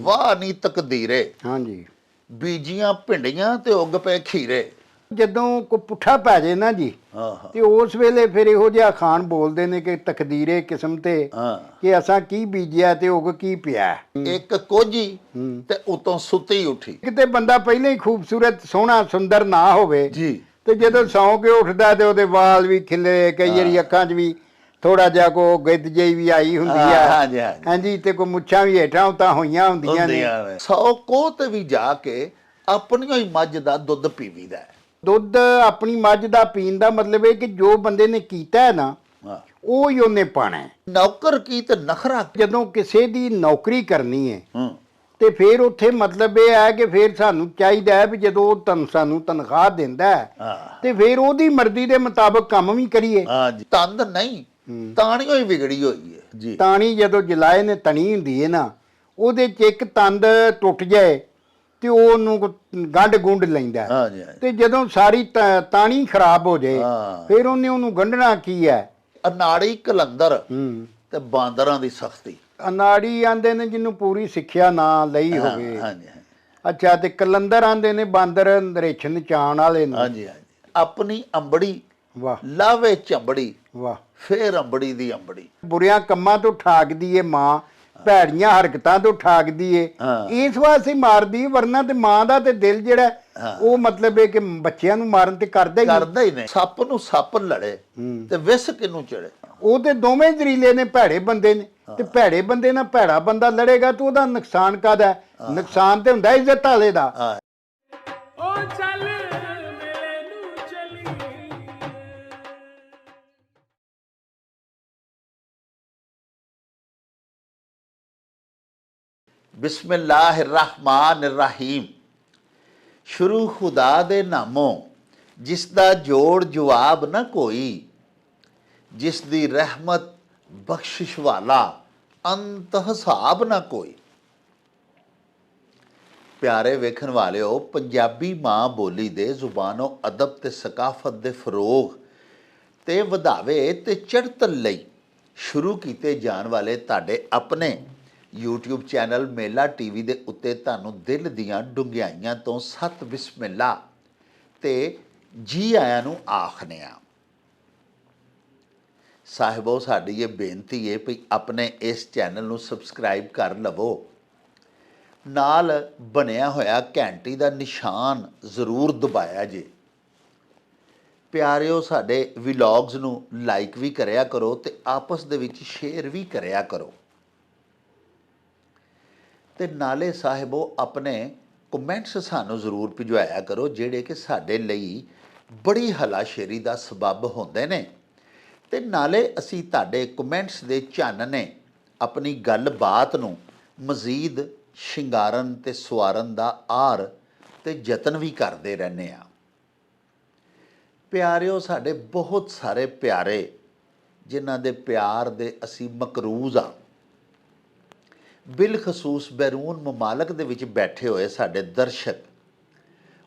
वाह नी तकदीरे हाँ जी बीजियां भिंडियां ते उग पे खीरे। ਜਦੋਂ ਕੋਈ ਪੁੱਠਾ ਪੈ ਜੇ ਨਾ ਜੀ हाँ ਤੇ ਉਸ ਵੇਲੇ ਫਿਰ ਇਹੋ ਜਿਹਾ ਅਖਾਣ ਬੋਲਦੇ ਨੇ ਕਿ ਤਕਦੀਰੇ ਕਿਸਮ ਤੇ हाँ ਕਿ ਅਸਾਂ ਕੀ ਬੀਜਿਆ ਤੇ ਉਗ ਕੀ ਪਿਆ। एक कोजी ते उतों सुती उठी ਕਿਤੇ ਬੰਦਾ ਪਹਿਲਾਂ ਹੀ ਖੂਬਸੂਰਤ ਸੋਹਣਾ ਸੁੰਦਰ ਨਾ ਹੋਵੇ जी ਤੇ ਜਦੋਂ ਸੌਂ ਕੇ ਉੱਠਦਾ ਤੇ ਉਹਦੇ ਵਾਲ ਵੀ ਖਿਲੇ ਕਈ ਵਾਰੀ ਅੱਖਾਂ 'ਚ ਵੀ ਥੋੜਾ ਜਿਹਾ ਕੋ ਗਿੱਧ ਜਿਹੀ ਵੀ ਆਈ ਹੁੰਦੀ ਆ। हाँ जी हाँ जी ਹਾਂਜੀ ਤੇ ਕੋਈ ਮੁੱਛਾਂ ਵੀ ਹੇਠਾਂ ਉਤਾਂ ਹੋਈਆਂ ਹੁੰਦੀਆਂ ਨੇ। 100 ਕੋਹ ਤੇ ਵੀ ਜਾ ਕੇ ਆਪਣੀਆਂ ਹੀ ਮੱਝ ਦਾ ਦੁੱਧ ਪੀਵੀਦਾ ਹੈ। ਦੁੱਧ ਆਪਣੀ ਮੱਝ ਦਾ ਪੀਣ ਦਾ ਮਤਲਬ ਇਹ ਕਿ ਜੋ ਬੰਦੇ ਨੇ ਕੀਤਾ ਹੈ ਨਾ ਹਾਂ ਉਹ ਹੀ ਉਹਨੇ ਪਾਣਾ ਹੈ। ਨੌਕਰ ਕੀ ਤੇ ਨਖਰਾ ਜਦੋਂ ਕਿਸੇ ਦੀ ਨੌਕਰੀ ਕਰਨੀ ਹੈ ਹੂੰ ਤੇ ਫਿਰ ਉੱਥੇ ਮਤਲਬ ਇਹ ਹੈ ਕਿ ਫਿਰ ਸਾਨੂੰ ਚਾਹੀਦਾ ਹੈ ਵੀ ਜਦੋਂ ਉਹ ਸਾਨੂੰ ਤਨਖਾਹ ਦਿੰਦਾ ਹੈ ਹਾਂ ਤੇ ਫਿਰ ਉਹਦੀ ਮਰਜ਼ੀ ਦੇ ਮੁਤਾਬਕ ਕੰਮ ਵੀ ਕਰੀਏ। ਹਾਂ ਜੀ ਤੰਦ ਨਹੀਂ ਤਾਣੀਓ ਹੀ ਵਿਗੜੀ ਹੋਈ ਹੈ ਜੀ। ਤਾਣੀ ਜਦੋਂ ਜਲਾਏ ਨੇ ਤਣੀ ਹੁੰਦੀ ਹੈ ਨਾ ਉਹਦੇ 'ਚ ਇੱਕ ਤੰਦ ਟੁੱਟ ਜਾਏ ਤੇ ਉਹਨੂੰ ਗੰਢ ਗੁੰਡ ਲੈਂਦਾ ਹਾਂ ਜੀ ਹਾਂ ਜੀ। ਤੇ ਜਦੋਂ ਸਾਰੀ ਤਾਣੀ ਖਰਾਬ ਹੋ ਜਾਏ ਹਾਂ। ਫਿਰ ਉਹਨੂੰ ਗੰਢਣਾ ਕੀ ਹੈ। ਅਨਾੜੀ ਕਲੰਦਰ ਹੂੰ ਤੇ ਬਾਂਦਰਾਂ ਦੀ ਸਖਤੀ। ਅਨਾੜੀ ਆਂਦੇ ਨੇ ਜਿਹਨੂੰ ਪੂਰੀ ਸਿੱਖਿਆ ਨਾ ਲਈ ਹੋਵੇ। ਹਾਂ ਜੀ ਹਾਂ ਜੀ। ਅੱਛਾ ਤੇ ਕਲੰਦਰ ਆਂਦੇ ਨੇ ਬਾਂਦਰ ਨਰੇਛ ਨਚਾਣ ਵਾਲੇ ਨੇ। ਹਾਂ ਜੀ ਹਾਂ ਜੀ। ਆਪਣੀ ਅੰਬੜੀ ਵਾਹ ਲਾਵੇ ਚੰਬੜੀ ਵਾਹ। ਫੇਰ ਅੰਬੜੀ ਦੀ ਅੰਬੜੀ। ਬੁਰਿਆਂ ਕੰਮਾਂ ਤੋਂ ਠਾਕਦੀ ਏ ਮਾਂ ਭੈੜੀਆਂ ਹਰਕਤਾਂ ਤੋਂ ਠਾਕਦੀ ਏ ਹਾਂ। ਇਸ ਵਾਸਤੇ ਮਾਰਦੀ ਵਰਨਾ ਤੇ ਮਾਂ ਦਾ ਤੇ ਦਿਲ ਜਿਹੜਾ ਉਹ ਮਤਲਬ ਹੈ ਕਿ ਬੱਚਿਆਂ ਨੂੰ ਮਾਰਨ ਤੇ ਕਰਦਾ ਹੀ ਨਹੀਂ। ਕਰਦਾ ਹੀ ਨਹੀਂ। ਸੱਪ ਨੂੰ ਸੱਪ ਲੜੇ ਤੇ ਵਿਸ ਕਿਨੂੰ ਚੜੇ। ਉਹ ਤੇ ਦੋਵੇਂ ਜ਼ਰੀਲੇ ਨੇ ਭੈੜੇ ਬੰਦੇ ਨੇ ਤੇ ਭੈੜੇ ਬੰਦੇ ਨਾਲ ਭੈੜਾ ਬੰਦਾ ਲੜੇਗਾ ਤਾਂ ਉਹਦਾ ਨੁਕਸਾਨ ਕਾਹਦਾ? ਨੁਕਸਾਨ ਤੇ ਹੁੰਦਾ ਇੱਜ਼ਤ ਵਾਲੇ ਦਾ। ਹਾਂ ਉਹ ਚੱਲ ਮੇਲੇ ਨੂੰ ਚਲੀ ਬਿਸਮਿल्लाहिर्रहमानिर्रहीम। शुरू खुदा दे नामों जिस दा जोड़ जवाब न कोई, जिस दी रहमत बख्शिश वाला अंत हिसाब ना कोई। प्यारे वेखन वालिओ, पंजाबी माँ बोली दे जुबानो अदब ते सकाफत दे फरोग ते वधावे ते चढ़तल लई शुरू कीते जान वाले ताडे अपने YouTube चैनल मेला TV ਦੇ ਉੱਤੇ ਤੁਹਾਨੂੰ ਦਿਲ ਦੀਆਂ ਡੁੰਗਿਆਈਆਂ ਤੋਂ ਸਤ ਬਿਸਮਿਲ੍ਲਾ ਤੇ ਜੀ ਆਇਆਂ ਨੂੰ ਆਖਨੇ ਆ। ਸਾਹਿਬੋ ਸਾਡੀ ਇਹ ਬੇਨਤੀ ਹੈ ਵੀ ਆਪਣੇ ਇਸ ਚੈਨਲ ਨੂੰ ਸਬਸਕ੍ਰਾਈਬ ਕਰ ਲਵੋ, ਨਾਲ ਬਣਿਆ ਹੋਇਆ ਘੰਟੀ ਦਾ ਨਿਸ਼ਾਨ ਜ਼ਰੂਰ ਦਬਾਇਆ ਜੇ। ਪਿਆਰਿਓ ਸਾਡੇ ਵਲੌਗਸ ਨੂੰ ਲਾਈਕ ਵੀ ਕਰਿਆ ਕਰੋ ਤੇ ਆਪਸ ਦੇ ਵਿੱਚ ਸ਼ੇਅਰ ਵੀ ਕਰਿਆ ਕਰੋ ਤੇ ਨਾਲੇ ਸਾਹਿਬੋ ਆਪਣੇ ਕਮੈਂਟਸ ਸਾਨੂੰ ਜ਼ਰੂਰ ਭਿਜਵਾਇਆ ਕਰੋ ਜਿਹੜੇ ਕਿ ਸਾਡੇ ਲਈ ਬੜੀ ਹਲਾਸ਼ੇਰੀ ਦਾ ਸਬਬ ਹੁੰਦੇ ਨੇ ਤੇ ਨਾਲੇ ਅਸੀਂ ਤੁਹਾਡੇ ਕਮੈਂਟਸ ਦੇ ਚਾਨਣੇ ਆਪਣੀ ਗੱਲਬਾਤ ਨੂੰ ਮਜ਼ੀਦ ਸ਼ਿੰਗਾਰਨ ਤੇ ਸਵਾਰਨ ਦਾ ਆਰ ਤੇ ਯਤਨ ਵੀ ਕਰਦੇ ਰਹਿੰਦੇ ਆ। ਪਿਆਰਿਓ ਸਾਡੇ ਬਹੁਤ ਸਾਰੇ ਪਿਆਰੇ ਜਿਨ੍ਹਾਂ ਦੇ ਪਿਆਰ ਦੇ ਅਸੀਂ ਮਕਰੂਜ਼ ਆ, ਬਿਲਖਸੂਸ ਬੈਰੂਨ ਮਮਾਲਕ ਦੇ ਵਿੱਚ ਬੈਠੇ ਹੋਏ ਸਾਡੇ ਦਰਸ਼ਕ,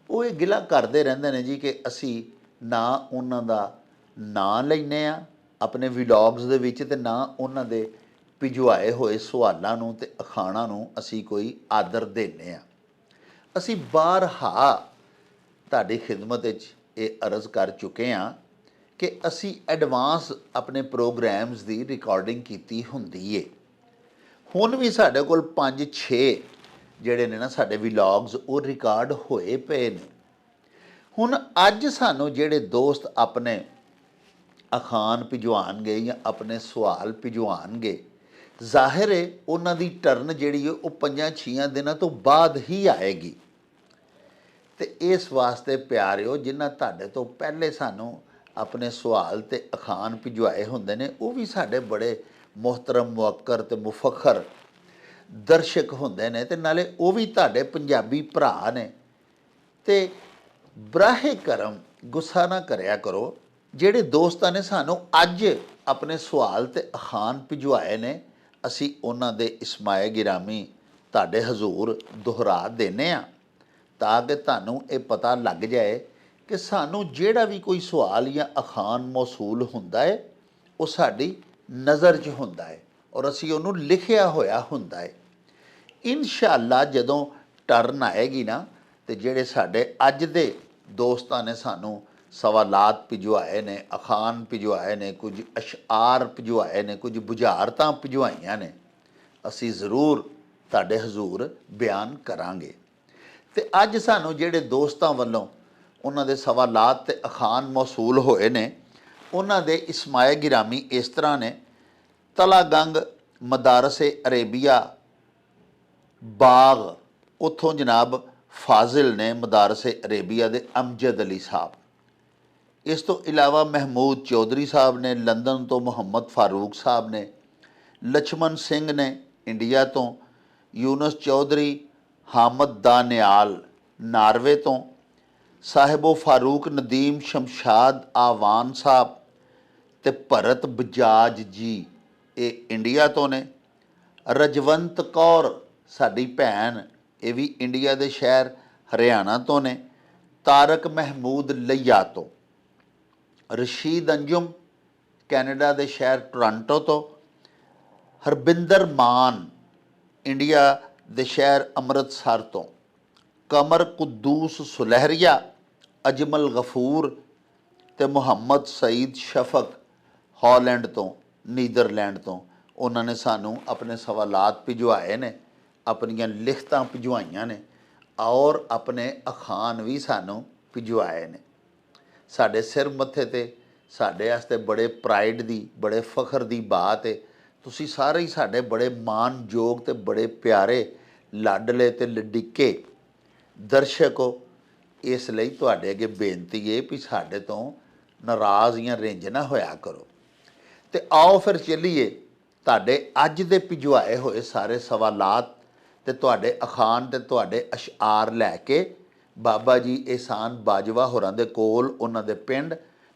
ਉਹ ਇਹ ਗਿਲਾ ਕਰਦੇ ਰਹਿੰਦੇ ਨੇ ਜੀ ਕਿ ਅਸੀਂ ਨਾ ਉਹਨਾਂ ਦਾ ਨਾਂ ਲੈਂਦੇ ਆ ਆਪਣੇ ਵਲੌਗਸ ਦੇ ਵਿੱਚ ਤੇ ਨਾ ਉਹਨਾਂ ਦੇ ਭਿਜਵਾਏ ਹੋਏ ਸਵਾਲਾਂ ਨੂੰ ਤੇ ਅਖਾਣਾਂ ਨੂੰ ਅਸੀਂ ਕੋਈ ਆਦਰ ਦਿੰਦੇ ਆ। ਅਸੀਂ ਬਾਰਹਾ ਤੁਹਾਡੀ ਖਿਦਮਤ ਵਿੱਚ ਇਹ ਅਰਜ਼ ਕਰ ਚੁੱਕੇ ਹਾਂ ਕਿ ਅਸੀਂ ਐਡਵਾਂਸ ਆਪਣੇ ਪ੍ਰੋਗਰਾਮਸ ਦੀ ਰਿਕਾਰਡਿੰਗ ਕੀਤੀ ਹੁੰਦੀ ਏ। ਹੁਣ ਵੀ ਸਾਡੇ ਕੋਲ 5-6 ਜਿਹੜੇ ਨੇ ਨਾ ਸਾਡੇ ਵਲੌਗਸ ਉਹ ਰਿਕਾਰਡ ਹੋਏ ਪਏ ਨੇ। ਹੁਣ ਅੱਜ ਸਾਨੂੰ ਜਿਹੜੇ ਦੋਸਤ ਆਪਣੇ ਅਖਾਣ ਭਿਜਵਾਉਣਗੇ ਜਾਂ ਆਪਣੇ ਸਵਾਲ ਭਿਜਵਾਉਣਗੇ, ਜ਼ਾਹਿਰ ਹੈ ਉਹਨਾਂ ਦੀ ਟਰਨ ਜਿਹੜੀ ਉਹ 5-6 ਦਿਨਾਂ ਤੋਂ ਬਾਅਦ ਹੀ ਆਏਗੀ। ਤੇ ਇਸ ਵਾਸਤੇ ਪਿਆਰਿਓ ਜਿਨ੍ਹਾਂ ਤੁਹਾਡੇ ਤੋਂ ਪਹਿਲੇ ਸਾਨੂੰ ਆਪਣੇ ਸਵਾਲ ਤੇ ਅਖਾਣ ਭਿਜਵਾਏ ਹੁੰਦੇ ਨੇ ਉਹ ਵੀ ਸਾਡੇ ਬੜੇ ਮੁਹਤਰਮ ਮੁਅੱਕਰ ਤੇ ਮੁਫਖਰ ਦਰਸ਼ਕ ਹੁੰਦੇ ਨੇ ਤੇ ਨਾਲੇ ਉਹ ਵੀ ਤੁਹਾਡੇ ਪੰਜਾਬੀ ਭਰਾ ਨੇ। ਤੇ ਬਰਾਹੇ ਕਰਮ ਗੁੱਸਾ ਨਾ ਕਰਿਆ ਕਰੋ, ਜਿਹੜੇ ਦੋਸਤਾਂ ਨੇ ਸਾਨੂੰ ਅੱਜ ਆਪਣੇ ਸਵਾਲ ਤੇ ਅਖਾਣ ਭਿਜਵਾਏ ਨੇ ਅਸੀਂ ਉਹਨਾਂ ਦੇ ਇਸਮਾਏ ਗਿਰਾਮੀ ਤੁਹਾਡੇ ਹਜ਼ੂਰ ਦੁਹਰਾ ਦੇਨੇ ਆ ਤਾਂ ਕਿ ਤੁਹਾਨੂੰ ਇਹ ਪਤਾ ਲੱਗ ਜਾਏ ਕਿ ਸਾਨੂੰ ਜਿਹੜਾ ਵੀ ਕੋਈ ਸਵਾਲ ਜਾਂ ਅਖਾਣ ਮੌਸੂਲ ਹੁੰਦਾ ਹੈ ਉਹ ਸਾਡੀ ਨਜ਼ਰ 'ਚ ਹੁੰਦਾ ਹੈ ਔਰ ਅਸੀਂ ਉਹਨੂੰ ਲਿਖਿਆ ਹੋਇਆ ਹੁੰਦਾ ਹੈ। ਇਨਸ਼ਾਅੱਲਾ ਜਦੋਂ ਟਰਨ ਆਏਗੀ ਨਾ, ਤੇ ਜਿਹੜੇ ਸਾਡੇ ਅੱਜ ਦੇ ਦੋਸਤਾਂ ਨੇ ਸਾਨੂੰ ਸਵਾਲਾਤ ਭਿਜਵਾਏ ਨੇ, ਅਖਾਣ ਭਿਜਵਾਏ ਨੇ, ਕੁਝ ਅਸ਼ਆਰ ਭਿਜਵਾਏ ਨੇ, ਕੁਝ ਬੁਝਾਰਤਾਂ ਭਿਜਵਾਈਆਂ ਨੇ, ਅਸੀਂ ਜ਼ਰੂਰ ਤੁਹਾਡੇ ਹਜ਼ੂਰ ਬਿਆਨ ਕਰਾਂਗੇ। ਤੇ ਅੱਜ ਸਾਨੂੰ ਜਿਹੜੇ ਦੋਸਤਾਂ ਵੱਲੋਂ ਉਹਨਾਂ ਦੇ ਸਵਾਲਾਤ ਤੇ ਅਖਾਣ ਮੌਸੂਲ ਹੋਏ ਨੇ, ਉਹਨਾਂ ਦੇ ਇਸਮਾਏ ਗਿਰਾਮੀ ਇਸ ਤਰ੍ਹਾਂ ਨੇ। ਤਲਾਗੰਗ ਮਦਾਰਸੇ ਅਰੇਬੀਆ ਬਾਗ, ਉੱਥੋਂ ਜਨਾਬ ਫਾਜ਼ਿਲ ਨੇ ਮਦਾਰਸੇ ਅਰੇਬੀਆ ਦੇ ਅਮਜਦ ਅਲੀ ਸਾਹਿਬ। ਇਸ ਤੋਂ ਇਲਾਵਾ ਮਹਿਮੂਦ ਚੌਧਰੀ ਸਾਹਿਬ ਨੇ ਲੰਦਨ ਤੋਂ, ਮੁਹੰਮਦ ਫਾਰੂਕ ਸਾਹਿਬ ਨੇ, ਲਛਮਨ ਸਿੰਘ ਨੇ ਇੰਡੀਆ ਤੋਂ, ਯੂਨਸ ਚੌਧਰੀ, ਹਾਮਦ ਦਾਨਿਆਲ ਨਾਰਵੇ ਤੋਂ, ਸਾਹਿਬੋ ਫਾਰੂਕ ਨਦੀਮ ਸ਼ਮਸ਼ਾਦ ਆਵਾਨ ਸਾਹਿਬ ਤੇ ਭਰਤ ਬਜਾਜ ਜੀ, ਇਹ ਇੰਡੀਆ ਤੋਂ ਨੇ। ਰਜਵੰਤ ਕੌਰ ਸਾਡੀ ਭੈਣ, ਇਹ ਵੀ ਇੰਡੀਆ ਦੇ ਸ਼ਹਿਰ ਹਰਿਆਣਾ ਤੋਂ ਨੇ। ਤਾਰਕ ਮਹਿਮੂਦ ਲਈਆ ਤੋਂ। ਰਸ਼ੀਦ ਅੰਜੁਮ ਕੈਨੇਡਾ ਦੇ ਸ਼ਹਿਰ ਟੋਰਾਂਟੋ ਤੋਂ। ਹਰਬਿੰਦਰ ਮਾਨ ਇੰਡੀਆ ਦੇ ਸ਼ਹਿਰ ਅੰਮ੍ਰਿਤਸਰ ਤੋਂ। ਕਮਰ ਕੁਦੂਸ ਸੁਲਹਿਰੀਆ, ਅਜਮਲ ਗਫੂਰ ਤੇ ਮੁਹੰਮਦ ਸਈਦ ਸ਼ਫਕ ਹਾਲੈਂਡ ਤੋਂ, ਨੀਦਰਲੈਂਡ ਤੋਂ। ਉਹਨਾਂ ਨੇ ਸਾਨੂੰ ਆਪਣੇ ਸਵਾਲਾਤ ਭਿਜਵਾਏ ਨੇ, ਆਪਣੀਆਂ ਲਿਖਤਾਂ ਭਿਜਵਾਈਆਂ ਨੇ ਔਰ ਆਪਣੇ ਅਖਾਣ ਵੀ ਸਾਨੂੰ ਭਿਜਵਾਏ ਨੇ। ਸਾਡੇ ਸਿਰ ਮੱਥੇ ਤੇ ਸਾਡੇ ਵਾਸਤੇ ਬੜੇ ਪ੍ਰਾਈਡ ਦੀ, ਬੜੇ ਫਖਰ ਦੀ ਬਾਤ ਹੈ। ਤੁਸੀਂ ਸਾਰੇ ਹੀ ਸਾਡੇ ਬੜੇ ਮਾਣਯੋਗ ਤੇ ਬੜੇ ਪਿਆਰੇ ਲਾਡਲੇ ਤੇ ਲਡਿੱਕੇ ਦਰਸ਼ਕ ਹੋ। ਇਸ ਲਈ ਤੁਹਾਡੇ ਅੱਗੇ ਬੇਨਤੀ ਹੈ ਵੀ ਸਾਡੇ ਤੋਂ ਨਾਰਾਜ਼ ਜਾਂ ਰਿੰਝ ਨਾ ਹੋਇਆ ਕਰੋ। ਤੇ ਆਓ ਫਿਰ ਚੱਲੀਏ ਤੁਹਾਡੇ ਅੱਜ ਦੇ ਭਿਜਵਾਏ ਹੋਏ ਸਾਰੇ ਸਵਾਲਾਤ ਤੇ ਤੁਹਾਡੇ ਅਖਾਣ ਤੇ ਤੁਹਾਡੇ ਅਸ਼ਆਰ ਲੈ ਕੇ ਬਾਬਾ ਜੀ ਇਹਸਾਨ ਬਾਜਵਾ ਹੋਰਾਂ ਦੇ ਕੋਲ, ਉਹਨਾਂ ਦੇ ਪਿੰਡ,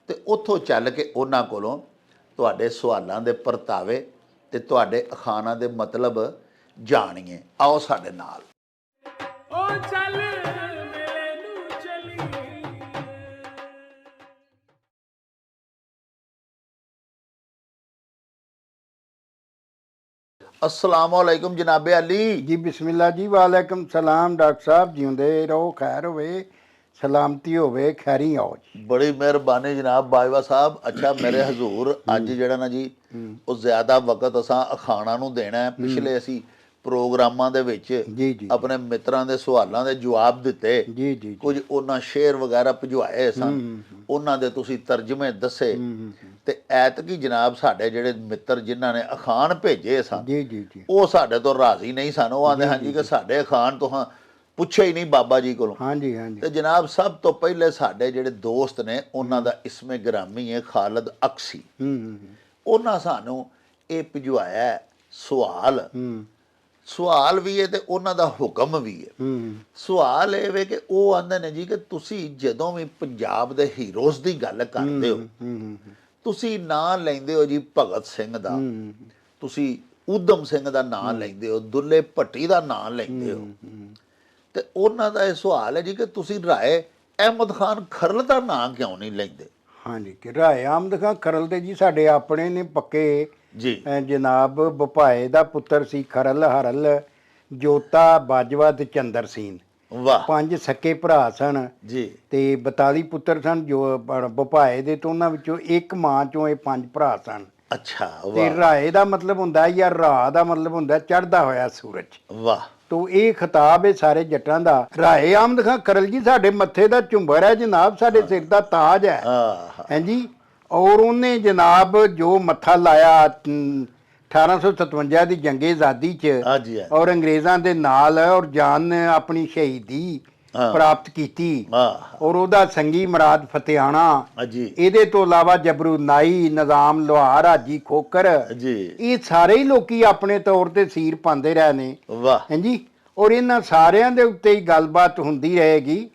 ਤੇ ਉੱਥੋਂ ਚੱਲ ਕੇ ਉਹਨਾਂ ਕੋਲੋਂ ਤੁਹਾਡੇ ਸਵਾਲਾਂ ਦੇ ਪਰਤਾਵੇ ਤੇ ਤੁਹਾਡੇ ਅਖਾਣਾਂ ਦੇ ਮਤਲਬ ਜਾਣੀਏ। ਆਓ ਸਾਡੇ ਨਾਲ। ओ चल मेले नू चली अस्सलाम वालेकुम जनाबे अली जी बिस्मिल्लाह जी, वालेकुम सलाम डॉक्टर साहब, जिਉਂਦੇ ਰਹੋ, खैर होवे, सलामती होवे, खैरी आओ जी। बड़ी मेहरबानी जनाब बाजवा साहब। अच्छा मेरे हजूर अज ਜਿਹੜਾ ਨਾ ਜੀ ਉਹ ਜ਼ਿਆਦਾ ਵਕਤ ਅਸਾਂ ਅਖਾਣਾਂ ਨੂੰ ਦੇਣਾ ਹੈ। ਪਿਛਲੇ ਅਸੀਂ ਪ੍ਰੋਗਰਾਮਾਂ ਦੇ ਵਿੱਚ ਜੀ ਜੀ ਆਪਣੇ ਮਿੱਤਰਾਂ ਦੇ ਸਵਾਲਾਂ ਦੇ ਜਵਾਬ ਦਿੱਤੇ, ਜੀ ਜੀ ਕੁਝ ਉਹਨਾਂ ਸ਼ੇਰ ਵਗੈਰਾ ਭਿਜਵਾਏ ਸਨ, ਉਹਨਾਂ ਦੇ ਤੁਸੀਂ ਤਰਜਮੇ ਦੱਸੇ। ਤੇ ਐਤਕੀ ਜਨਾਬ ਸਾਡੇ ਜਿਹੜੇ ਮਿੱਤਰ ਜਿਨ੍ਹਾਂ ਨੇ ਅਖਾਣ ਭੇਜੇ ਸਨ, ਜੀ ਜੀ ਜੀ ਉਹ ਸਾਡੇ ਤੋਂ ਰਾਜ਼ੀ ਨਹੀਂ ਸਨ। ਉਹ ਆਂਦੇ ਹਾਂਜੀ ਕਿ ਸਾਡੇ ਅਖਾਣ ਤੋਂ ਪੁੱਛਿਆ ਹੀ ਨਹੀਂ ਬਾਬਾ ਜੀ ਕੋਲੋਂ। ਹਾਂਜੀ ਹਾਂਜੀ ਤੇ ਜਨਾਬ ਸਭ ਤੋਂ ਪਹਿਲੇ ਸਾਡੇ ਜਿਹੜੇ ਦੋਸਤ ਨੇ ਉਹਨਾਂ ਦਾ ਇਸਮੇ ਗ੍ਰਾਮੀ ਹੈ ਖਾਲਦ ਅਕਸੀ। ਉਹਨਾਂ ਸਾਨੂੰ ਇਹ ਭਿਜਵਾਇਆ ਸਵਾਲ। ਸਵਾਲ ਵੀ ਹੈ ਤੇ ਉਹਨਾਂ ਦਾ ਹੁਕਮ ਵੀ ਹੈ। ਸਵਾਲ ਇਹ ਵੇ ਕਿ ਉਹ ਆਂਦੇ ਨੇ ਜੀ ਕਿ ਤੁਸੀਂ ਜਦੋਂ ਵੀ ਪੰਜਾਬ ਦੇ ਹੀਰੋਜ਼ ਦੀ ਗੱਲ ਕਰਦੇ ਹੋ, ਤੁਸੀਂ ਨਾਂ ਲੈਂਦੇ ਹੋ ਜੀ ਭਗਤ ਸਿੰਘ ਦਾ, ਤੁਸੀਂ ਊਧਮ ਸਿੰਘ ਦਾ ਨਾਂ ਲੈਂਦੇ ਹੋ, ਦੁੱਲੇ ਭੱਟੀ ਦਾ ਨਾਂ ਲੈਂਦੇ ਹੋ। ਤੇ ਉਹਨਾਂ ਦਾ ਇਹ ਸਵਾਲ ਹੈ ਜੀ ਕਿ ਤੁਸੀਂ ਰਾਏ ਅਹਿਮਦ ਖਾਨ ਖਰਲ ਦਾ ਨਾਂ ਕਿਉਂ ਨਹੀਂ ਲੈਂਦੇ? ਹਾਂਜੀ, ਕਿ ਰਾਏ ਅਹਿਮਦ ਖਾਨ ਖਰਲ ਦੇ ਜੀ ਸਾਡੇ ਆਪਣੇ ਨੇ ਪੱਕੇ ਜੀ। ਜਨਾਬ ਬਪਾਏ ਦਾ ਪੁੱਤਰ ਸੀ ਖਰਲ, ਹਰਲ, ਜੋਤਾ, ਬਾਜਵਾ ਤੇ ਚੰਦਰ ਸੀਨ। ਵਾਹ। 5 ਸਕੇ ਭਰਾ ਸਨ ਜੀ। ਤੇ 42 ਪੁੱਤਰ ਸਨ ਜੋ ਬਪਾਏ ਦੇ, ਤੋਂ ਉਹਨਾਂ ਵਿੱਚੋਂ ਇੱਕ ਮਾਂ ਚੋਂ ਇਹ 5 ਭਰਾ ਸਨ। ਅੱਛਾ। ਤੇ ਵਾਹ ਰਾਏ ਦਾ ਮਤਲਬ ਹੁੰਦਾ ਜਾਂ ਰਾਹ ਦਾ ਮਤਲਬ ਹੁੰਦਾ ਚੜ੍ਹਦਾ ਹੋਇਆ ਸੂਰਜ। ਵਾਹ। ਤੋ ਇਹ ਖਿਤਾਬ ਹੈ ਸਾਰੇ ਜੱਟਾਂ ਦਾ। ਰਾਏ ਅਹਿਮਦ ਖਾਨ ਖਰਲ ਜੀ ਸਾਡੇ ਮੱਥੇ ਦਾ ਝੁੰਬਰ ਹੈ ਜਨਾਬ, ਸਾਡੇ ਸਿਰ ਦਾ ਤਾਜ ਹੈ। ਹਾਂਜੀ। ਔਰ ਉਹਨੇ ਜਨਾਬ ਜੋ ਮੱਥਾ ਲਾਇਆ 1857 ਦੀ ਜੰਗੇ ਆਜ਼ਾਦੀ 'ਚ, ਔਰ ਅੰਗਰੇਜ਼ਾਂ ਦੇ ਨਾਲ, ਔਰ ਜਾਨ ਆਪਣੀ ਸ਼ਹੀਦੀ ਪ੍ਰਾਪਤ ਕੀਤੀ, ਔਰ ਉਹਦਾ ਸੰਗੀ ਮਰਾਦ ਫਤਿਹਾਣਾ, ਇਹਦੇ ਤੋਂ ਇਲਾਵਾ ਜਬਰੂ ਨਾਈ, ਨਿਜ਼ਾਮ ਲੋਹਾਰ, ਹਾਜੀ ਖੋਕਰ, ਇਹ ਸਾਰੇ ਹੀ ਲੋਕੀ ਆਪਣੇ ਤੌਰ ਤੇ ਸੀਰ ਪਾਉਂਦੇ ਰਹੇ ਨੇ। ਹਾਂਜੀ। ਔਰ ਇਹਨਾਂ ਸਾਰਿਆਂ ਦੇ ਉੱਤੇ ਹੀ ਗੱਲਬਾਤ ਹੁੰਦੀ ਰਹੇਗੀ।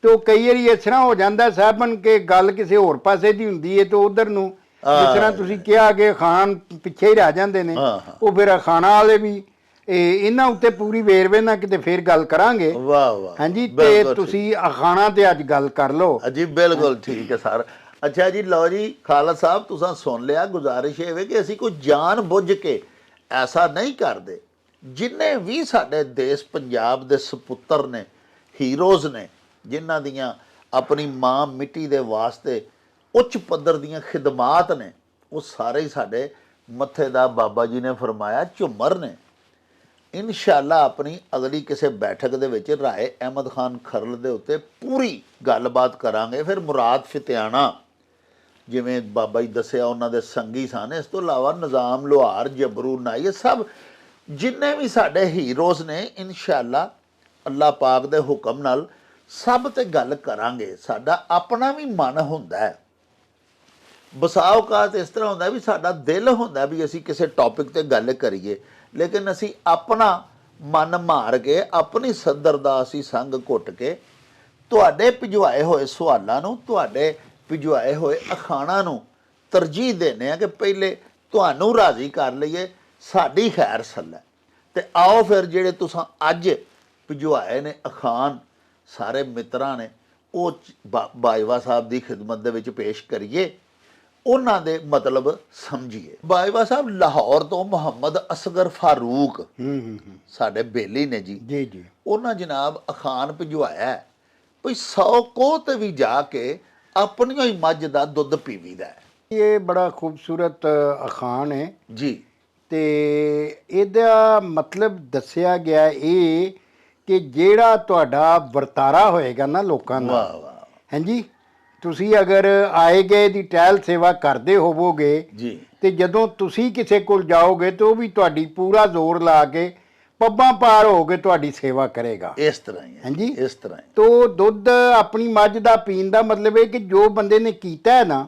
ਤੇ ਕਈ ਵਾਰੀ ਇਸ ਤਰ੍ਹਾਂ ਹੋ ਜਾਂਦਾ ਸਾਹਿਬਨ ਕਿ ਗੱਲ ਕਿਸੇ ਹੋਰ ਪਾਸੇ ਦੀ ਹੁੰਦੀ ਹੈ ਤੇ ਉਧਰ ਨੂੰ, ਜਿਸ ਤਰ੍ਹਾਂ ਤੁਸੀਂ ਕਿਹਾ ਕਿ ਖਾਨ ਪਿੱਛੇ ਹੀ ਰਹਿ ਜਾਂਦੇ ਨੇ, ਉਹ ਫਿਰ ਖਾਣਾ ਵਾਲੇ ਵੀ ਇਹਨਾਂ ਉੱਤੇ ਪੂਰੀ ਵੇਰਵੇ ਨਾਲ ਕਿਤੇ ਫੇਰ ਗੱਲ ਕਰਾਂਗੇ। ਵਾਹ ਵਾਹ। ਹਾਂਜੀ। ਤੇ ਤੁਸੀਂ ਅਖਾਣਾ ਤੇ ਅੱਜ ਗੱਲ ਕਰ ਲਓ ਜੀ। ਬਿਲਕੁਲ ਠੀਕ ਹੈ ਸਰ। ਅੱਛਾ ਜੀ, ਲਓ ਜੀ ਖਾਲਦ ਸਾਹਿਬ ਤੁਸੀਂ ਸੁਣ ਲਿਆ। ਗੁਜ਼ਾਰਿਸ਼ ਇਹ ਵੇ ਕਿ ਅਸੀਂ ਕੋਈ ਜਾਣ ਬੁੱਝ ਕੇ ਐਸਾ ਨਹੀਂ ਕਰਦੇ ਜਿੰਨੇ ਵੀ ਸਾਡੇ ਦੇਸ਼ ਪੰਜਾਬ ਦੇ ਸਪੁੱਤਰ ਨੇ, ਹੀਰੋਜ਼ ਨੇ, ਜਿਨ੍ਹਾਂ ਦੀਆਂ ਆਪਣੀ ਮਾਂ ਮਿੱਟੀ ਦੇ ਵਾਸਤੇ ਉੱਚ ਪੱਧਰ ਦੀਆਂ ਖਿਦਮਾਤ ਨੇ, ਉਹ ਸਾਰੇ ਹੀ ਸਾਡੇ ਮੱਥੇ ਦਾ ਬਾਬਾ ਜੀ ਨੇ ਫਰਮਾਇਆ ਝੁੰਮਰ ਨੇ। ਇਨਸ਼ਾਅੱਲਾ ਆਪਣੀ ਅਗਲੀ ਕਿਸੇ ਬੈਠਕ ਦੇ ਵਿੱਚ ਰਾਏ ਅਹਿਮਦ ਖਾਨ ਖਰਲ ਦੇ ਉੱਤੇ ਪੂਰੀ ਗੱਲਬਾਤ ਕਰਾਂਗੇ। ਫਿਰ ਮੁਰਾਦ ਫਤਿਆਣਾ, ਜਿਵੇਂ ਬਾਬਾ ਜੀ ਦੱਸਿਆ ਉਹਨਾਂ ਦੇ ਸੰਗੀ ਸਨ, ਇਸ ਤੋਂ ਇਲਾਵਾ ਨਿਜ਼ਾਮ ਲੋਹਾਰ, ਜਬਰੂ ਨਾਈ, ਇਹ ਸਭ ਜਿੰਨੇ ਵੀ ਸਾਡੇ ਹੀਰੋਜ਼ ਨੇ, ਇਨਸ਼ਾਅੱਲਾ ਅੱਲਾਹ ਪਾਕ ਦੇ ਹੁਕਮ ਨਾਲ ਸਭ ਤੇ ਗੱਲ ਕਰਾਂਗੇ। ਸਾਡਾ ਆਪਣਾ ਵੀ ਮਨ ਹੁੰਦਾ ਹੈ, ਬਸਾ ਔਕਾਤ ਇਸ ਤਰ੍ਹਾਂ ਹੁੰਦਾ ਵੀ ਸਾਡਾ ਦਿਲ ਹੁੰਦਾ ਵੀ ਅਸੀਂ ਕਿਸੇ ਟੌਪਿਕ ਤੇ ਗੱਲ ਕਰੀਏ, ਲੇਕਿਨ ਅਸੀਂ ਆਪਣਾ ਮਨ ਮਾਰ ਕੇ, ਆਪਣੀ ਸਦਰ ਦਾ ਅਸੀਂ ਸੰਗ ਘੁੱਟ ਕੇ ਤੁਹਾਡੇ ਭਿਜਵਾਏ ਹੋਏ ਸਵਾਲਾਂ ਨੂੰ, ਤੁਹਾਡੇ ਭਿਜਵਾਏ ਹੋਏ ਅਖਾਣਾਂ ਨੂੰ ਤਰਜੀਹ ਦਿੰਦੇ ਹਾਂ ਕਿ ਪਹਿਲੇ ਤੁਹਾਨੂੰ ਰਾਜ਼ੀ ਕਰ ਲਈਏ, ਸਾਡੀ ਖੈਰ ਸੱਲਾ। ਤੇ ਆਓ ਫਿਰ ਜਿਹੜੇ ਤੁਸੀਂ ਅੱਜ ਭਿਜਵਾਏ ਨੇ ਅਖਾਣ ਸਾਰੇ ਮਿੱਤਰਾਂ ਨੇ, ਉਹ ਬਾਜਵਾ ਸਾਹਿਬ ਦੀ ਖਿਦਮਤ ਦੇ ਵਿੱਚ ਪੇਸ਼ ਕਰੀਏ, ਉਹਨਾਂ ਦੇ ਮਤਲਬ ਸਮਝੀਏ। ਬਾਜਵਾ ਸਾਹਿਬ ਲਾਹੌਰ ਤੋਂ ਮੁਹੰਮਦ ਅਸਗਰ ਫਾਰੂਕ ਸਾਡੇ ਬੇਲੀ ਨੇ ਜੀ, ਉਹਨਾਂ ਜਨਾਬ ਅਖਾਣ ਭਿਜਵਾਇਆ ਵੀ 100 ਕੋਹ ਤੇ ਵੀ ਜਾ ਕੇ ਆਪਣੀਆਂ ਹੀ ਮੱਝ ਦਾ ਦੁੱਧ ਪੀਵੀਦਾ ਹੈ। ਇਹ ਬੜਾ ਖੂਬਸੂਰਤ ਅਖਾਣ ਹੈ ਜੀ, ਤੇ ਇਹਦਾ ਮਤਲਬ ਦੱਸਿਆ ਗਿਆ ਇਹ ਕਿ ਜਿਹੜਾ ਤੁਹਾਡਾ ਵਰਤਾਰਾ ਹੋਏਗਾ ਨਾ ਲੋਕਾਂ ਨਾਲ, ਹਾਂਜੀ, ਤੁਸੀਂ ਅਗਰ ਆਏ ਗਏ ਦੀ ਟਹਿਲ ਸੇਵਾ ਕਰਦੇ ਹੋਵੋਗੇ ਜੀ, ਤੇ ਜਦੋਂ ਤੁਸੀਂ ਕਿਸੇ ਕੋਲ ਜਾਓਗੇ ਤੇ ਉਹ ਵੀ ਤੁਹਾਡੀ ਪੂਰਾ ਜ਼ੋਰ ਲਾ ਕੇ ਪੱਬਾਂ ਪਾਰ ਹੋ ਕੇ ਤੁਹਾਡੀ ਸੇਵਾ ਕਰੇਗਾ। ਇਸ ਤਰ੍ਹਾਂ ਹੀ ਹਾਂਜੀ, ਇਸ ਤਰ੍ਹਾਂ ਹੀ। ਤੋ ਦੁੱਧ ਆਪਣੀ ਮੱਝ ਦਾ ਪੀਣ ਦਾ ਮਤਲਬ ਇਹ ਕਿ ਜੋ ਬੰਦੇ ਨੇ ਕੀਤਾ ਹੈ ਨਾ,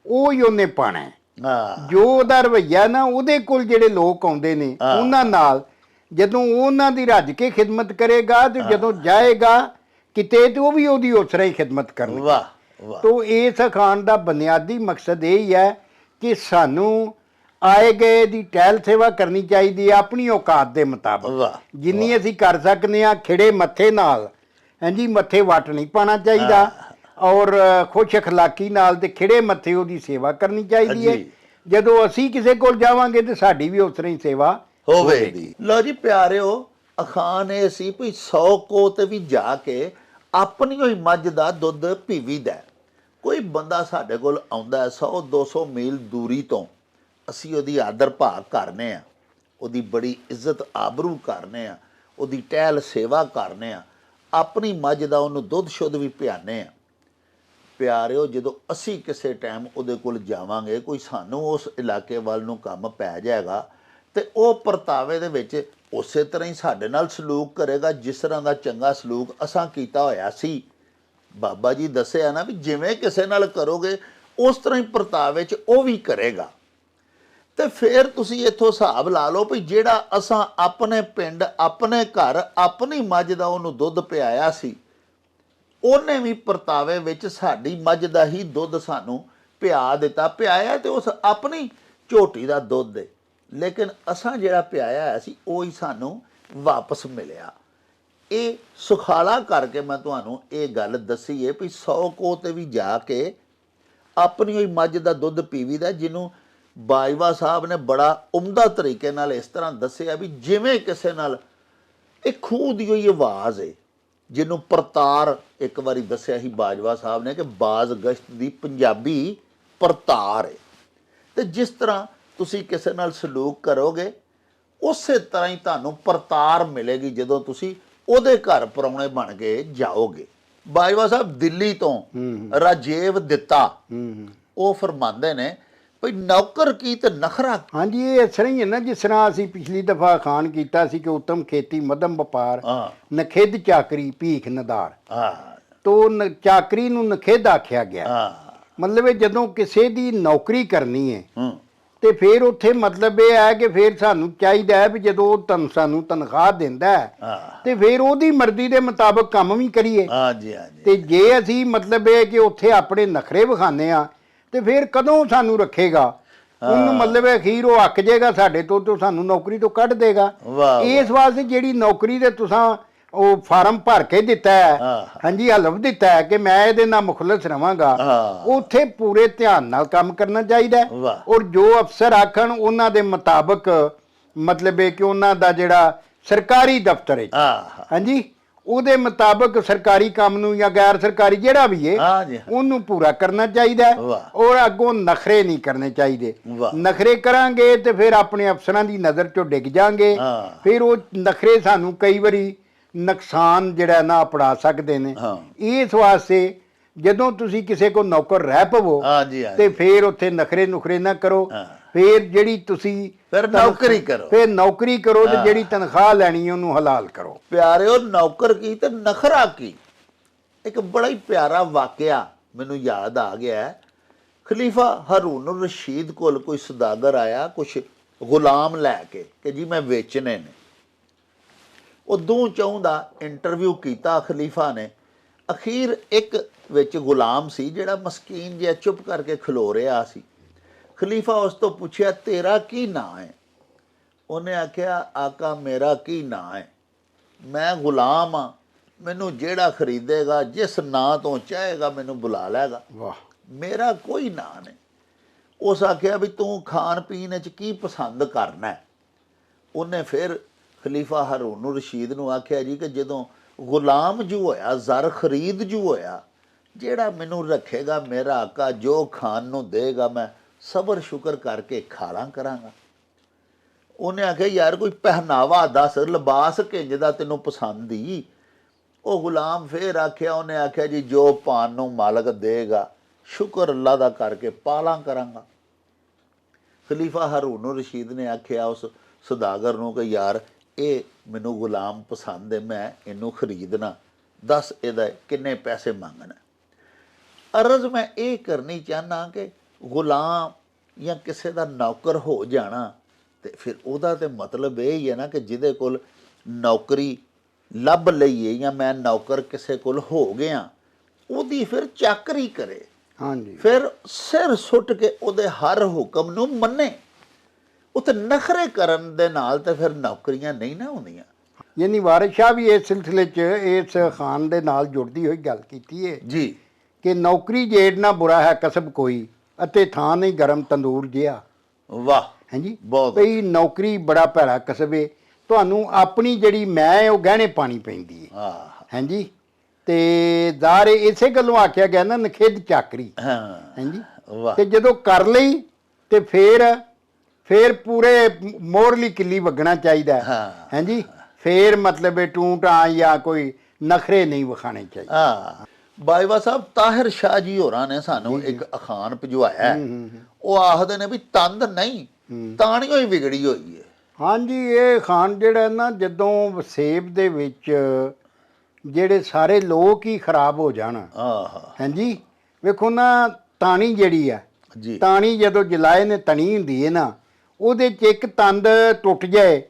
ਉਹ ਹੀ ਉਹਨੇ ਪਾਣਾ ਹੈ। ਜੋ ਉਹਦਾ ਰਵੱਈਆ ਨਾ, ਉਹਦੇ ਕੋਲ ਜਿਹੜੇ ਲੋਕ ਆਉਂਦੇ ਨੇ ਉਹਨਾਂ ਨਾਲ ਜਦੋਂ ਉਹਨਾਂ ਦੀ ਰੱਜ ਕੇ ਖਿਦਮਤ ਕਰੇਗਾ ਤੇ ਜਦੋਂ ਜਾਏਗਾ ਕਿਤੇ ਤੇ ਉਹ ਵੀ ਉਹਦੀ ਉਸ ਤਰ੍ਹਾਂ ਹੀ ਖਿਦਮਤ ਕਰਨੀ। ਵਾਹ ਵਾਹ। ਤੋ ਇਸ ਅਖਾਣ ਦਾ ਬੁਨਿਆਦੀ ਮਕਸਦ ਇਹ ਹੀ ਹੈ ਕਿ ਸਾਨੂੰ ਆਏ ਗਏ ਦੀ ਟਹਿਲ ਸੇਵਾ ਕਰਨੀ ਚਾਹੀਦੀ ਹੈ ਆਪਣੀ ਔਕਾਤ ਦੇ ਮੁਤਾਬਕ, ਜਿੰਨੀ ਅਸੀਂ ਕਰ ਸਕਦੇ ਹਾਂ। ਖਿੜੇ ਮੱਥੇ ਨਾਲ, ਹਾਂਜੀ, ਮੱਥੇ ਵੱਟ ਨਹੀਂ ਪਾਉਣਾ ਚਾਹੀਦਾ, ਔਰ ਖੁਸ਼ ਅਖਲਾਕੀ ਨਾਲ ਤੇ ਖਿੜੇ ਮੱਥੇ ਉਹਦੀ ਸੇਵਾ ਕਰਨੀ ਚਾਹੀਦੀ ਹੈ। ਜਦੋਂ ਅਸੀਂ ਕਿਸੇ ਕੋਲ ਜਾਵਾਂਗੇ ਤੇ ਸਾਡੀ ਵੀ ਉਸ ਤਰ੍ਹਾਂ ਹੀ ਸੇਵਾ ਹੋਵੇਗੀ। ਲਓ ਜੀ ਪਿਆਰਿਓ, ਅਖਾਣ ਇਹ ਸੀ ਵੀ 100 ਕੋਹ ਤੇ ਵੀ ਜਾ ਕੇ ਆਪਣੀ ਹੀ ਮੱਝ ਦਾ ਦੁੱਧ ਪੀਵੀਦਾ। ਕੋਈ ਬੰਦਾ ਸਾਡੇ ਕੋਲ ਆਉਂਦਾ 100-200 ਮੀਲ ਦੂਰੀ ਤੋਂ, ਅਸੀਂ ਉਹਦੀ ਆਦਰ ਭਾਅ ਕਰਨੇ ਆ, ਉਹਦੀ ਬੜੀ ਇੱਜ਼ਤ ਆਬਰੂ ਕਰਨੇ ਆ, ਉਹਦੀ ਟਹਿਲ ਸੇਵਾ ਕਰਨੇ ਆ, ਆਪਣੀ ਮੱਝ ਦਾ ਉਹਨੂੰ ਦੁੱਧ ਸ਼ੁੱਧ ਵੀ ਪਿਆਨੇ ਆ। ਪਿਆਰਿਓ, ਜਦੋਂ ਅਸੀਂ ਕਿਸੇ ਟਾਈਮ ਉਹਦੇ ਕੋਲ ਜਾਵਾਂਗੇ, ਕੋਈ ਸਾਨੂੰ ਉਸ ਇਲਾਕੇ ਵੱਲ ਨੂੰ ਕੰਮ ਪੈ ਜਾਏਗਾ ਤੇ ਉਹ ਪਰਤਾਵੇ ਦੇ ਵਿੱਚ ਉਸੇ ਤਰ੍ਹਾਂ ਹੀ ਸਾਡੇ ਨਾਲ ਸਲੂਕ ਕਰੇਗਾ ਜਿਸ ਤਰ੍ਹਾਂ ਦਾ ਚੰਗਾ ਸਲੂਕ ਅਸਾਂ ਕੀਤਾ ਹੋਇਆ ਸੀ। ਬਾਬਾ ਜੀ ਦੱਸਿਆ ਨਾ ਵੀ ਜਿਵੇਂ ਕਿਸੇ ਨਾਲ ਕਰੋਗੇ ਉਸ ਤਰ੍ਹਾਂ ਹੀ ਪਰਤਾਵੇ 'ਚ ਉਹ ਵੀ ਕਰੇਗਾ। ਤੇ ਫਿਰ ਤੁਸੀਂ ਇੱਥੋਂ ਹਿਸਾਬ ਲਾ ਲਓ ਵੀ ਜਿਹੜਾ ਅਸਾਂ ਆਪਣੇ ਪਿੰਡ, ਆਪਣੇ ਘਰ, ਆਪਣੀ ਮੱਝ ਦਾ ਉਹਨੂੰ ਦੁੱਧ ਪਿਆਇਆ ਸੀ, ਉਹਨੇ ਵੀ ਪਰਤਾਵੇ ਵਿੱਚ ਸਾਡੀ ਮੱਝ ਦਾ ਹੀ ਦੁੱਧ ਸਾਨੂੰ ਪਿਆ ਦਿੱਤਾ। ਪਿਆਇਆ ਤੇ ਉਸ ਆਪਣੀ ਝੋਟੀ ਦਾ ਦੁੱਧ ਹੈ, ਲੇਕਿਨ ਅਸਾਂ ਜਿਹੜਾ ਪਿਆਇਆ ਹੋਇਆ ਸੀ ਉਹ ਹੀ ਸਾਨੂੰ ਵਾਪਸ ਮਿਲਿਆ। ਇਹ ਸੁਖਾਲਾ ਕਰਕੇ ਮੈਂ ਤੁਹਾਨੂੰ ਇਹ ਗੱਲ ਦੱਸੀ ਹੈ ਵੀ 100 ਕੋਹ ਤੇ ਵੀ ਜਾ ਕੇ ਆਪਣੀ ਹੀ ਮੱਝ ਦਾ ਦੁੱਧ ਪੀਵੀਦਾ, ਜਿਹਨੂੰ ਬਾਜਵਾ ਸਾਹਿਬ ਨੇ ਬੜਾ ਉਮਦਾ ਤਰੀਕੇ ਨਾਲ ਇਸ ਤਰ੍ਹਾਂ ਦੱਸਿਆ ਵੀ ਜਿਵੇਂ ਕਿਸੇ ਨਾਲ ਇਹ ਖੂਹ ਦੀ ਹੋਈ ਆਵਾਜ਼ ਹੈ, ਜਿਹਨੂੰ ਪਰਤਾਰ ਇੱਕ ਵਾਰੀ ਦੱਸਿਆ ਸੀ ਬਾਜਵਾ ਸਾਹਿਬ ਨੇ ਕਿ ਬਾਜ਼ ਗਸ਼ਤ ਦੀ ਪੰਜਾਬੀ ਪਰਤਾਰ ਹੈ। ਤੇ ਜਿਸ ਤਰ੍ਹਾਂ ਤੁਸੀਂ ਕਿਸੇ ਨਾਲ ਸਲੂਕ ਕਰੋਗੇ ਉਸੇ ਤਰ੍ਹਾਂ ਹੀ ਤੁਹਾਨੂੰ ਪਰਤਾਰ ਮਿਲੇਗੀ ਜਦੋਂ ਤੁਸੀਂ ਉਹਦੇ ਘਰ ਪ੍ਰਾਹੁਣੇ ਬਣ ਕੇ ਜਾਓਗੇ। ਬਾਜਵਾ ਸਾਹਿਬ ਦਿੱਲੀ ਤੋਂ ਰਾਜੇਵ ਦਿੱਤਾ, ਉਹ ਫਰਮਾਉਂਦੇ ਨੇ ਭਈ ਨੌਕਰ ਕੀ ਤੇ ਨਖਰਾ। ਹਾਂਜੀ, ਇਹ ਇਸ ਤਰ੍ਹਾਂ ਹੀ ਹੈ ਨਾ, ਜਿਸ ਤਰ੍ਹਾਂ ਅਸੀਂ ਪਿਛਲੀ ਦਫਾ ਅਖਾਣ ਕੀਤਾ ਸੀ ਕਿ ਉੱਤਮ ਖੇਤੀ ਮਧਮ ਵਪਾਰ, ਨਖਿੱਧ ਚਾਕਰੀ ਭੀਖ ਨਦਾਰ। ਤੋ ਚਾਕਰੀ ਨੂੰ ਨਖਿੱਧ ਆਖਿਆ ਗਿਆ, ਮਤਲਬ ਜਦੋਂ ਕਿਸੇ ਦੀ ਨੌਕਰੀ ਕਰਨੀ ਹੈ ਤੇ ਫਿਰ ਉੱਥੇ ਮਤਲਬ ਇਹ ਹੈ ਕਿ ਫਿਰ ਸਾਨੂੰ ਚਾਹੀਦਾ ਹੈ ਵੀ ਜਦੋਂ ਉਹ ਸਾਨੂੰ ਤਨਖਾਹ ਦਿੰਦਾ ਤੇ ਫਿਰ ਉਹਦੀ ਮਰਜ਼ੀ ਦੇ ਮੁਤਾਬਕ ਕੰਮ ਵੀ ਕਰੀਏ। ਤੇ ਜੇ ਅਸੀਂ ਮਤਲਬ ਇਹ ਕਿ ਉੱਥੇ ਆਪਣੇ ਨਖਰੇ ਵਿਖਾਉਂਦੇ ਆ ਤੇ ਫਿਰ ਕਦੋਂ ਸਾਨੂੰ ਰੱਖੇਗਾ, ਉਹਨੂੰ ਮਤਲਬ ਅਖੀਰ ਉਹ ਅੱਕ ਜਾਏਗਾ ਸਾਡੇ ਤੋਂ ਸਾਨੂੰ ਨੌਕਰੀ ਤੋਂ ਕੱਢ ਦੇਗਾ। ਇਸ ਵਾਸਤੇ ਜਿਹੜੀ ਨੌਕਰੀ ਦੇ ਤੁਸੀਂ ਉਹ ਫਾਰਮ ਭਰ ਕੇ ਦਿੱਤਾ ਹੈ, ਹਾਂਜੀ, ਹਲਫ ਦਿੱਤਾ ਹੈ ਕਿ ਮੈਂ ਇਹਦੇ ਨਾਲ ਮੁਖਲਸ ਰਵਾਂਗਾ, ਉੱਥੇ ਪੂਰੇ ਧਿਆਨ ਨਾਲ ਕੰਮ ਕਰਨਾ ਚਾਹੀਦਾ। ਔਰ ਜੋ ਅਫਸਰ ਆਖਣ ਉਹਨਾਂ ਦੇ ਮੁਤਾਬਕ ਮਤਲਬ ਹੈ ਕਿ ਉਹਨਾਂ ਦਾ ਜਿਹੜਾ ਸਰਕਾਰੀ ਦਫ਼ਤਰ ਹੈ ਹਾਂਜੀ ਉਹਦੇ ਮੁਤਾਬਕ ਸਰਕਾਰੀ ਕੰਮ ਨੂੰ ਜਾਂ ਗੈਰ ਸਰਕਾਰੀ ਜਿਹੜਾ ਵੀ ਹੈ ਉਹਨੂੰ ਪੂਰਾ ਕਰਨਾ ਚਾਹੀਦਾ ਔਰ ਅੱਗੋਂ ਨਖਰੇ ਨਹੀਂ ਕਰਨੇ ਚਾਹੀਦੇ। ਨਖਰੇ ਕਰਾਂਗੇ ਤੇ ਫਿਰ ਆਪਣੇ ਅਫਸਰਾਂ ਦੀ ਨਜ਼ਰ ਚੋਂ ਡਿੱਗ ਜਾਾਂਗੇ, ਫਿਰ ਉਹ ਨਖਰੇ ਸਾਨੂੰ ਕਈ ਵਾਰੀ ਨੁਕਸਾਨ ਜਿਹੜਾ ਨਾ ਪੜਾ ਸਕਦੇ ਨੇ। ਇਸ ਵਾਸਤੇ ਜਦੋਂ ਤੁਸੀਂ ਕਿਸੇ ਕੋ ਨੌਕਰ ਰਹਿ ਪਵੋ ਤੇ ਫਿਰ ਉੱਥੇ ਨਖਰੇ ਨੁਖਰੇ ਨਾ ਕਰੋ, ਫਿਰ ਜਿਹੜੀ ਤੁਸੀਂ ਫਿਰ ਨੌਕਰੀ ਕਰੋ, ਫਿਰ ਨੌਕਰੀ ਕਰੋ ਤੇ ਜਿਹੜੀ ਤਨਖਾਹ ਲੈਣੀ ਉਹਨੂੰ ਹਲਾਲ ਕਰੋ। ਪਿਆਰਿਓ, ਨੌਕਰ ਕੀ ਤੇ ਨਖਰਾ ਕੀ। ਇੱਕ ਬੜਾ ਹੀ ਪਿਆਰਾ ਵਾਕਿਆ ਮੈਨੂੰ ਯਾਦ ਆ ਗਿਆ। ਖਲੀਫਾ ਹਾਰੂਨ ਰਸ਼ੀਦ ਕੋਲ ਕੋਈ ਸੁਦਾਗਰ ਆਇਆ ਕੁਛ ਗੁਲਾਮ ਲੈ ਕੇ ਕਿ ਜੀ ਮੈਂ ਵੇਚਣੇ ਨੇ। ਉਹ ਦੂੰ ਚੌਂ ਦਾ ਇੰਟਰਵਿਊ ਕੀਤਾ ਖਲੀਫਾ ਨੇ। ਅਖੀਰ ਇੱਕ ਵਿੱਚ ਗੁਲਾਮ ਸੀ ਜਿਹੜਾ ਮਸਕੀਨ ਜਿਹਾ ਚੁੱਪ ਕਰਕੇ ਖਲੋ ਰਿਹਾ ਸੀ। ਖਲੀਫਾ ਉਸ ਤੋਂ ਪੁੱਛਿਆ ਤੇਰਾ ਕੀ ਨਾਂ ਹੈ? ਉਹਨੇ ਆਖਿਆ ਆਕਾ ਮੇਰਾ ਕੀ ਨਾਂ ਹੈ, ਮੈਂ ਗੁਲਾਮ ਹਾਂ, ਮੈਨੂੰ ਜਿਹੜਾ ਖਰੀਦੇਗਾ ਜਿਸ ਨਾਂ ਤੋਂ ਚਾਹੇਗਾ ਮੈਨੂੰ ਬੁਲਾ ਲੈਗਾ, ਮੇਰਾ ਕੋਈ ਨਾਂ ਨਹੀਂ। ਉਸ ਆਖਿਆ ਵੀ ਤੂੰ ਖਾਣ ਪੀਣ 'ਚ ਕੀ ਪਸੰਦ ਕਰਨਾ? ਉਹਨੇ ਫਿਰ ਖਲੀਫਾ ਹਾਰੂਨ ਰਸ਼ੀਦ ਨੂੰ ਆਖਿਆ ਜੀ ਕਿ ਜਦੋਂ ਗੁਲਾਮ ਜੂ ਹੋਇਆ, ਜ਼ਰ ਖਰੀਦ ਜੂ ਹੋਇਆ, ਜਿਹੜਾ ਮੈਨੂੰ ਰੱਖੇਗਾ ਮੇਰਾ ਆਕਾ, ਜੋ ਖਾਣ ਨੂੰ ਦੇਗਾ ਮੈਂ ਸਬਰ ਸ਼ੁਕਰ ਕਰਕੇ ਖਾਲਾਂ ਕਰਾਂਗਾ। ਉਹਨੇ ਆਖਿਆ ਯਾਰ ਕੋਈ ਪਹਿਨਾਵਾ ਦੱਸ, ਲਿਬਾਸ ਕਿੰਜ ਦਾ ਤੈਨੂੰ ਪਸੰਦ ਹੀ? ਉਹ ਗੁਲਾਮ ਫਿਰ ਆਖਿਆ, ਉਹਨੇ ਆਖਿਆ ਜੀ ਜੋ ਪਾਣ ਨੂੰ ਮਾਲਕ ਦੇਗਾ ਸ਼ੁਕਰ ਅੱਲਾ ਦਾ ਕਰਕੇ ਪਾਲਾਂ ਕਰਾਂਗਾ। ਖਲੀਫਾ ਹਾਰੂਨ ਰਸ਼ੀਦ ਨੇ ਆਖਿਆ ਉਸ ਸੁਦਾਗਰ ਨੂੰ ਕਿ ਯਾਰ ਇਹ ਮੈਨੂੰ ਗੁਲਾਮ ਪਸੰਦ ਹੈ, ਮੈਂ ਇਹਨੂੰ ਖਰੀਦਣਾ, ਦੱਸ ਇਹਦਾ ਕਿੰਨੇ ਪੈਸੇ ਮੰਗਣਾ। ਅਰਜ਼ ਮੈਂ ਇਹ ਕਰਨੀ ਚਾਹੁੰਦਾ ਕਿ ਗੁਲਾਮ ਜਾਂ ਕਿਸੇ ਦਾ ਨੌਕਰ ਹੋ ਜਾਣਾ ਤੇ ਫਿਰ ਉਹਦਾ ਤੇ ਮਤਲਬ ਇਹ ਹੀ ਹੈ ਨਾ ਕਿ ਜਿਹਦੇ ਕੋਲ ਨੌਕਰੀ ਲੱਭ ਲਈਏ ਜਾਂ ਮੈਂ ਨੌਕਰ ਕਿਸੇ ਕੋਲ ਹੋ ਗਿਆ, ਉਹਦੀ ਫਿਰ ਚਾਕਰੀ ਕਰੇ, ਹਾਂਜੀ, ਫਿਰ ਸਿਰ ਸੁੱਟ ਕੇ ਉਹਦੇ ਹਰ ਹੁਕਮ ਨੂੰ ਮੰਨੇ। ਉੱਥੇ ਨਖਰੇ ਕਰਨ ਦੇ ਨਾਲ ਤੇ ਫਿਰ ਨੌਕਰੀਆਂ ਨਹੀਂ ਨਾ ਹੁੰਦੀਆਂ। ਯਾਨੀ ਵਾਰਿਸ ਸ਼ਾਹ ਵੀ ਇਸ ਸਿਲਸਿਲੇ 'ਚ ਇਸ ਖਾਨ ਦੇ ਨਾਲ ਜੁੜਦੀ ਹੋਈ ਗੱਲ ਕੀਤੀ ਹੈ ਜੀ ਕਿ ਨੌਕਰੀ ਜੇਡ ਨਾ ਬੁਰਾ ਹੈ ਕਸਬ ਕੋਈ, ਅਤੇ ਥਾਂ ਨਹੀਂ ਗਰਮ ਤੰਦੂਰ ਜਿਹਾ। ਵਾਹ, ਹਾਂਜੀ, ਬਹੁਤ ਭਈ ਨੌਕਰੀ ਬੜਾ ਭੈੜਾ ਕਸਬ ਹੈ, ਤੁਹਾਨੂੰ ਆਪਣੀ ਜਿਹੜੀ ਮੈਂ ਉਹ ਗਹਿਣੇ ਪਾਣੀ ਪੈਂਦੀ ਹੈ। ਹਾਂਜੀ, ਤੇ ਜ਼ਾਹਰ ਇਸੇ ਗੱਲੋਂ ਆਖਿਆ ਗਿਆ ਨਾ ਨਖਿੱਧ ਚਾਕਰੀ। ਹਾਂਜੀ, ਤੇ ਜਦੋਂ ਕਰ ਲਈ ਤੇ ਫਿਰ ਪੂਰੇ ਮੋਹਰਲੀ ਕਿੱਲੀ ਵਗਣਾ ਚਾਹੀਦਾ। ਹਾਂਜੀ, ਫਿਰ ਮਤਲਬ ਟੂੰ ਟਾਂ ਜਾਂ ਕੋਈ ਨਖਰੇ ਨਹੀਂ ਵਿਖਾਣੇ ਚਾਹੀਦੇ। ਬਾਈਵਾ ਸਾਹਿਬ ਤਾਹਿਰ ਸ਼ਾਹ ਜੀ ਹੋਰਾਂ ਨੇ ਸਾਨੂੰ ਇੱਕ ਅਖਾਣ ਭਿਜਵਾਇਆ। ਉਹ ਆਖਦੇ ਨੇ ਵੀ ਤੰਦ ਨਹੀਂ ਤਾਣੀਓ ਹੀ ਵਿਗੜੀ ਹੋਈ ਹੈ। ਹਾਂਜੀ, ਇਹ ਖਾਨ ਜਿਹੜਾ ਨਾ ਜਦੋਂ ਵਸੇਬ ਦੇ ਵਿੱਚ ਜਿਹੜੇ ਸਾਰੇ ਲੋਕ ਹੀ ਖਰਾਬ ਹੋ ਜਾਣ। ਹਾਂਜੀ, ਵੇਖੋ ਨਾ ਤਾਣੀ ਜਿਹੜੀ ਆ ਜੀ, ਤਾਣੀ ਜਦੋਂ ਜਲਾਏ ਨੇ ਤਣੀ ਹੁੰਦੀ ਹੈ ਨਾ, ਉਹਦੇ 'ਚ ਇੱਕ ਤੰਦ ਟੁੱਟ ਜਾਏ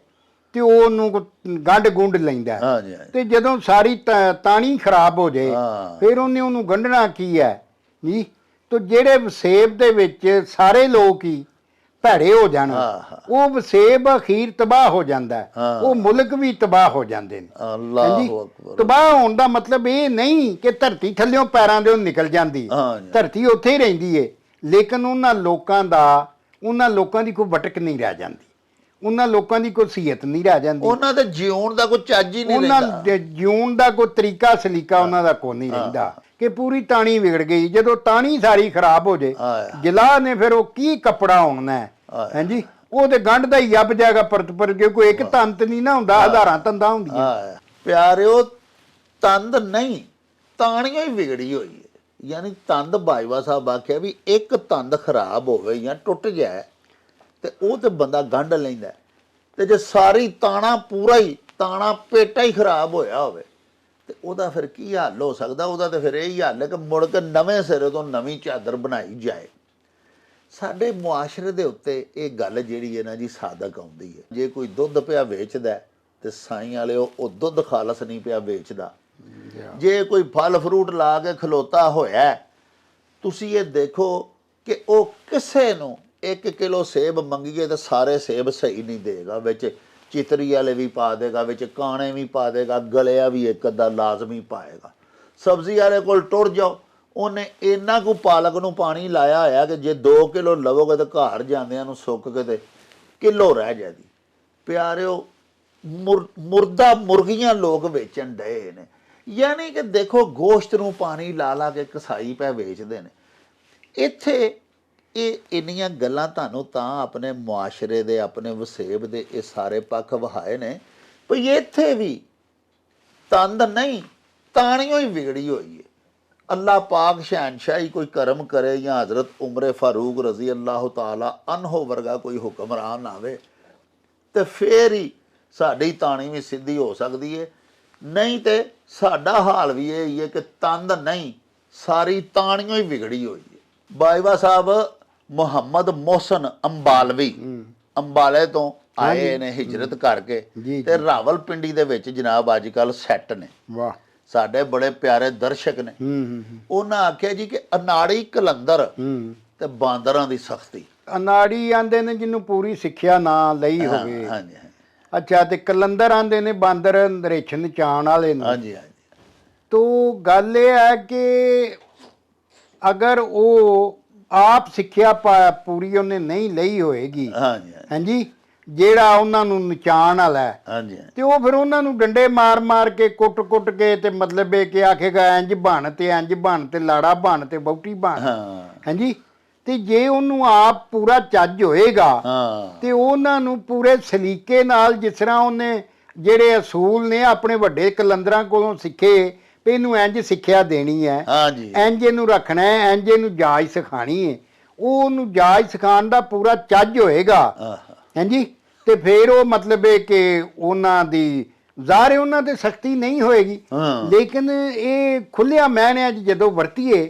ਤੇ ਉਹਨੂੰ ਗੰਢ ਗੁੰਢ ਲੈਂਦਾ, ਤੇ ਜਦੋਂ ਸਾਰੀ ਤਾਣੀ ਖਰਾਬ ਹੋ ਜਾਏ ਫਿਰ ਉਹਨੂੰ ਗੰਢਣਾ ਕੀ ਹੈ ਜੀ। ਤੇ ਜਿਹੜੇ ਵਸੇਬ ਦੇ ਵਿੱਚ ਸਾਰੇ ਲੋਕ ਹੀ ਭੈੜੇ ਹੋ ਜਾਣ, ਉਹ ਵਸੇਬ ਅਖੀਰ ਤਬਾਹ ਹੋ ਜਾਂਦਾ, ਉਹ ਮੁਲਕ ਵੀ ਤਬਾਹ ਹੋ ਜਾਂਦੇ ਨੇ। ਤਬਾਹ ਹੋਣ ਦਾ ਮਤਲਬ ਇਹ ਨਹੀਂ ਕਿ ਧਰਤੀ ਥੱਲਿਓਂ ਪੈਰਾਂ ਦੇ ਨਿਕਲ ਜਾਂਦੀ, ਧਰਤੀ ਉੱਥੇ ਹੀ ਰਹਿੰਦੀ ਹੈ, ਲੇਕਿਨ ਉਹਨਾਂ ਲੋਕਾਂ ਦੀ ਕੋਈ ਵਟਕ ਨਹੀਂ ਰਹਿ ਜਾਂਦੀ, ਉਹਨਾਂ ਲੋਕਾਂ ਦੀ ਕੋਈ ਸੀਅਤ ਨਹੀਂ ਰਹਿ ਜਾਂਦੀ, ਉਹਨਾਂ ਦੇ ਜਿਉਣ ਦਾ ਕੋਈ ਚੱਜ ਹੀ ਨਹੀਂ ਰਹਿੰਦਾ, ਉਹਨਾਂ ਦੇ ਜਿਉਣ ਦਾ ਕੋਈ ਤਰੀਕਾ ਸਲੀਕਾ ਉਹਨਾਂ ਦਾ ਕੋਈ ਨਹੀਂ ਰਹਿੰਦਾ ਕਿ ਪੂਰੀ ਤਾਣੀ ਵਿਗੜ ਗਈ। ਜਦੋਂ ਤਾਣੀ ਸਾਰੀ ਖਰਾਬ ਹੋ ਜੇ, ਗਿਲਾਹ ਨੇ ਫਿਰ ਉਹ ਕੀ ਕੱਪੜਾ ਹੋਣਾ ਹੈ। ਹਾਂਜੀ, ਉਹ ਤੇ ਗੰਢ ਦਾ ਹੀ ਅੱਬ ਜਾਏਗਾ ਪਰਤ ਪਰ, ਕੋਈ ਇੱਕ ਤੰਤ ਨਹੀਂ ਨਾ ਹੁੰਦਾ, ਹਜ਼ਾਰਾਂ ਤੰਦਾਂ ਹੁੰਦੀਆਂ। ਪਿਆਰਿਓ, ਤੰਦ ਨਹੀਂ ਤਾਣੀਓ ਹੀ ਵਿਗੜੀ ਹੋਈ ਹੈ। ਯਾਨੀ ਤੰਦ ਬਾਜਵਾ ਸਾਹਿਬ ਆਖਿਆ ਵੀ ਇੱਕ ਤੰਦ ਖਰਾਬ ਹੋਵੇ ਜਾਂ ਟੁੱਟ ਜਾਏ ਤੇ ਉਹ ਤੇ ਬੰਦਾ ਗੰਢ ਲੈਂਦਾ, ਤੇ ਜੇ ਸਾਰੀ ਤਾਣਾ ਪੂਰਾ ਹੀ ਤਾਣਾ ਪੇਟਾ ਹੀ ਖਰਾਬ ਹੋਇਆ ਹੋਵੇ ਤੇ ਉਹਦਾ ਫਿਰ ਕੀ ਹੱਲ ਹੋ ਸਕਦਾ? ਉਹਦਾ ਤੇ ਫਿਰ ਇਹੀ ਹੱਲ ਹੈ ਕਿ ਮੁੜ ਕੇ ਨਵੇਂ ਸਿਰੇ ਤੋਂ ਨਵੀਂ ਚਾਦਰ ਬਣਾਈ ਜਾਏ। ਸਾਡੇ ਮੁਆਸ਼ਰੇ ਦੇ ਉੱਤੇ ਇਹ ਗੱਲ ਜਿਹੜੀ ਹੈ ਨਾ ਜੀ ਸਾਦਕ ਆਉਂਦੀ ਹੈ। ਜੇ ਕੋਈ ਦੁੱਧ ਪਿਆ ਵੇਚਦਾ ਤੇ ਸਾਈਂ ਵਾਲੇ ਉਹ ਦੁੱਧ ਖਾਲਸ ਨਹੀਂ ਪਿਆ ਵੇਚਦਾ। ਜੇ ਕੋਈ ਫਲ ਫਰੂਟ ਲਾ ਕੇ ਖਲੋਤਾ ਹੋਇਆ, ਤੁਸੀਂ ਇਹ ਦੇਖੋ ਕਿ ਉਹ ਕਿਸੇ ਨੂੰ 1 ਕਿਲੋ ਸੇਬ ਮੰਗੀਏ ਤਾਂ ਸਾਰੇ ਸੇਬ ਸਹੀ ਨਹੀਂ ਦੇਗਾ, ਵਿੱਚ ਚਿਤਰੀ ਵਾਲੇ ਵੀ ਪਾ ਦੇਗਾ, ਵਿੱਚ ਕਾਣੇ ਵੀ ਪਾ ਦੇਗਾ, ਗਲਿਆ ਵੀ ਇੱਕ ਅੱਧਾ ਲਾਜ਼ਮੀ ਪਾਏਗਾ। ਸਬਜ਼ੀ ਵਾਲੇ ਕੋਲ ਟੁਰ ਜਾਓ, ਉਹਨੇ ਇੰਨਾ ਕੁ ਪਾਲਕ ਨੂੰ ਪਾਣੀ ਲਾਇਆ ਹੋਇਆ ਕਿ ਜੇ 2 ਕਿਲੋ ਲਵੋਗੇ ਤਾਂ ਘਰ ਜਾਂਦਿਆਂ ਨੂੰ ਸੁੱਕ ਕੇ ਤੇ ਕਿਲੋ ਰਹਿ ਜਾਏਗੀ। ਪਿਆਰਿਓ ਮੁਰਦਾ ਮੁਰਗੀਆਂ ਲੋਕ ਵੇਚਣ ਡਏ ਨੇ। ਯਾਨੀ ਕਿ ਦੇਖੋ ਗੋਸ਼ਤ ਨੂੰ ਪਾਣੀ ਲਾ ਲਾ ਕੇ ਕਸਾਈ ਪੈ ਵੇਚਦੇ ਨੇ। ਇੱਥੇ ਇਹ ਇੰਨੀਆਂ ਗੱਲਾਂ ਤੁਹਾਨੂੰ ਤਾਂ ਆਪਣੇ ਮੁਆਸ਼ਰੇ ਦੇ, ਆਪਣੇ ਵਸੇਬ ਦੇ ਇਹ ਸਾਰੇ ਪੱਖ ਵਹਾਏ ਨੇ ਵੀ ਇੱਥੇ ਵੀ ਤੰਦ ਨਹੀਂ, ਤਾਣੀਓ ਹੀ ਵਿਗੜੀ ਹੋਈ ਹੈ। ਅੱਲਾ ਪਾਕ ਸ਼ਹਿਨਸ਼ਾਹੀ ਕੋਈ ਕਰਮ ਕਰੇ ਜਾਂ ਹਜ਼ਰਤ ਉਮਰ ਫਾਰੂਕ ਰਜ਼ੀ ਅੱਲਾਹ ਤਾਲਾ ਅਨਹੋ ਵਰਗਾ ਕੋਈ ਹੁਕਮਰਾਨ ਆਵੇ ਤੇ ਫੇਰ ਹੀ ਸਾਡੀ ਤਾਣੀ ਵੀ ਸਿੱਧੀ ਹੋ ਸਕਦੀ ਹੈ। ਨਹੀਂ ਤੇ ਸਾਡਾ ਹਾਲ ਵੀ ਇਹ ਹੀ ਹੈ ਕਿ ਤੰਦ ਨਹੀਂ, ਸਾਰੀ ਤਾਣੀਓ ਹੀ ਵਿਗੜੀ ਹੋਈ ਹੈ। ਬਾਜਵਾ ਸਾਹਿਬ ਮੁਹੰਮਦ ਮੋਹਸਨ ਅੰਬਾਲਵੀ ਅੰਬਾਲੇ ਤੋਂ ਆਏ ਨੇ ਹਿਜਰਤ ਕਰਕੇ ਤੇ ਰਾਵਲਪਿੰਡੀ ਦੇ ਵਿੱਚ ਜਨਾਬ ਅੱਜ ਕੱਲ ਸੈੱਟ ਨੇ। ਵਾਹ, ਸਾਡੇ ਬੜੇ ਪਿਆਰੇ ਦਰਸ਼ਕ ਨੇ। ਉਹਨਾਂ ਆਖਿਆ ਜੀ ਕਿ ਅਨਾੜੀ ਕਲੰਦਰ ਤੇ ਬਾਂਦਰਾਂ ਦੀ ਸਖਤੀ। ਅਨਾੜੀ ਆਂਦੇ ਨੇ ਜਿਹਨੂੰ ਪੂਰੀ ਸਿੱਖਿਆ ਨਾ ਲਈ ਹੋਵੇ। ਹਾਂਜੀ ਅੱਛਾ, ਤੇ ਕਲੰਦਰ ਆਂਦੇ ਨੇ ਬਾਂਦਰ ਨਰੇਛ ਨਚਾਉਣ ਵਾਲੇ ਨੇ। ਹਾਂਜੀ ਤੋ ਗੱਲ ਇਹ ਹੈ ਕਿ ਅਗਰ ਉਹ ਆਪ ਸਿੱਖਿਆ ਪੂਰੀ ਉਹਨੇ ਨਹੀਂ ਲਈ ਹੋਏਗੀ, ਹਾਂਜੀ, ਜਿਹੜਾ ਉਹਨਾਂ ਨੂੰ ਨਚਾਉਣ ਵਾਲਾ ਹੈ, ਤੇ ਉਹ ਫਿਰ ਉਹਨਾਂ ਨੂੰ ਡੰਡੇ ਮਾਰ ਮਾਰ ਕੇ ਕੁੱਟ ਕੁੱਟ ਕੇ ਤੇ ਮਤਲਬ ਇਹ ਕਿ ਆਖੇਗਾ ਇੰਜ ਬਣ ਤੇ ਇੰਜ ਬਣ ਤੇ ਲਾੜਾ ਬਣ ਤੇ ਵਹੁਟੀ ਬਣ। ਹਾਂਜੀ, ਤੇ ਜੇ ਉਹਨੂੰ ਆਪ ਪੂਰਾ ਚੱਜ ਹੋਏਗਾ ਤੇ ਉਹਨਾਂ ਨੂੰ ਪੂਰੇ ਸਲੀਕੇ ਨਾਲ, ਜਿਸ ਤਰ੍ਹਾਂ ਉਹਨੇ ਜਿਹੜੇ ਅਸੂਲ ਨੇ ਆਪਣੇ ਵੱਡੇ ਕਲੰਦਰਾਂ ਕੋਲੋਂ ਸਿੱਖੇ ਵੀ ਇਹਨੂੰ ਇੰਜ ਸਿੱਖਿਆ ਦੇਣੀ ਹੈ, ਇੰਜ ਇਹਨੂੰ ਰੱਖਣਾ ਹੈ, ਇੰਜ ਇਹਨੂੰ ਜਾਚ ਸਿਖਾਣੀ ਹੈ, ਉਹ ਉਹਨੂੰ ਜਾਚ ਸਿਖਾਉਣ ਦਾ ਪੂਰਾ ਚੱਜ ਹੋਏਗਾ। ਹਾਂਜੀ, ਤੇ ਫਿਰ ਉਹ ਮਤਲਬ ਹੈ ਕਿ ਉਹਨਾਂ ਦੀ ਜ਼ਾਹਰ ਉਹਨਾਂ ਤੇ ਸਖਤੀ ਨਹੀਂ ਹੋਏਗੀ, ਲੇਕਿਨ ਇਹ ਖੁੱਲ੍ਹਿਆ ਮੈਨਿਆਂ 'ਚ ਜਦੋਂ ਵਰਤੀਏ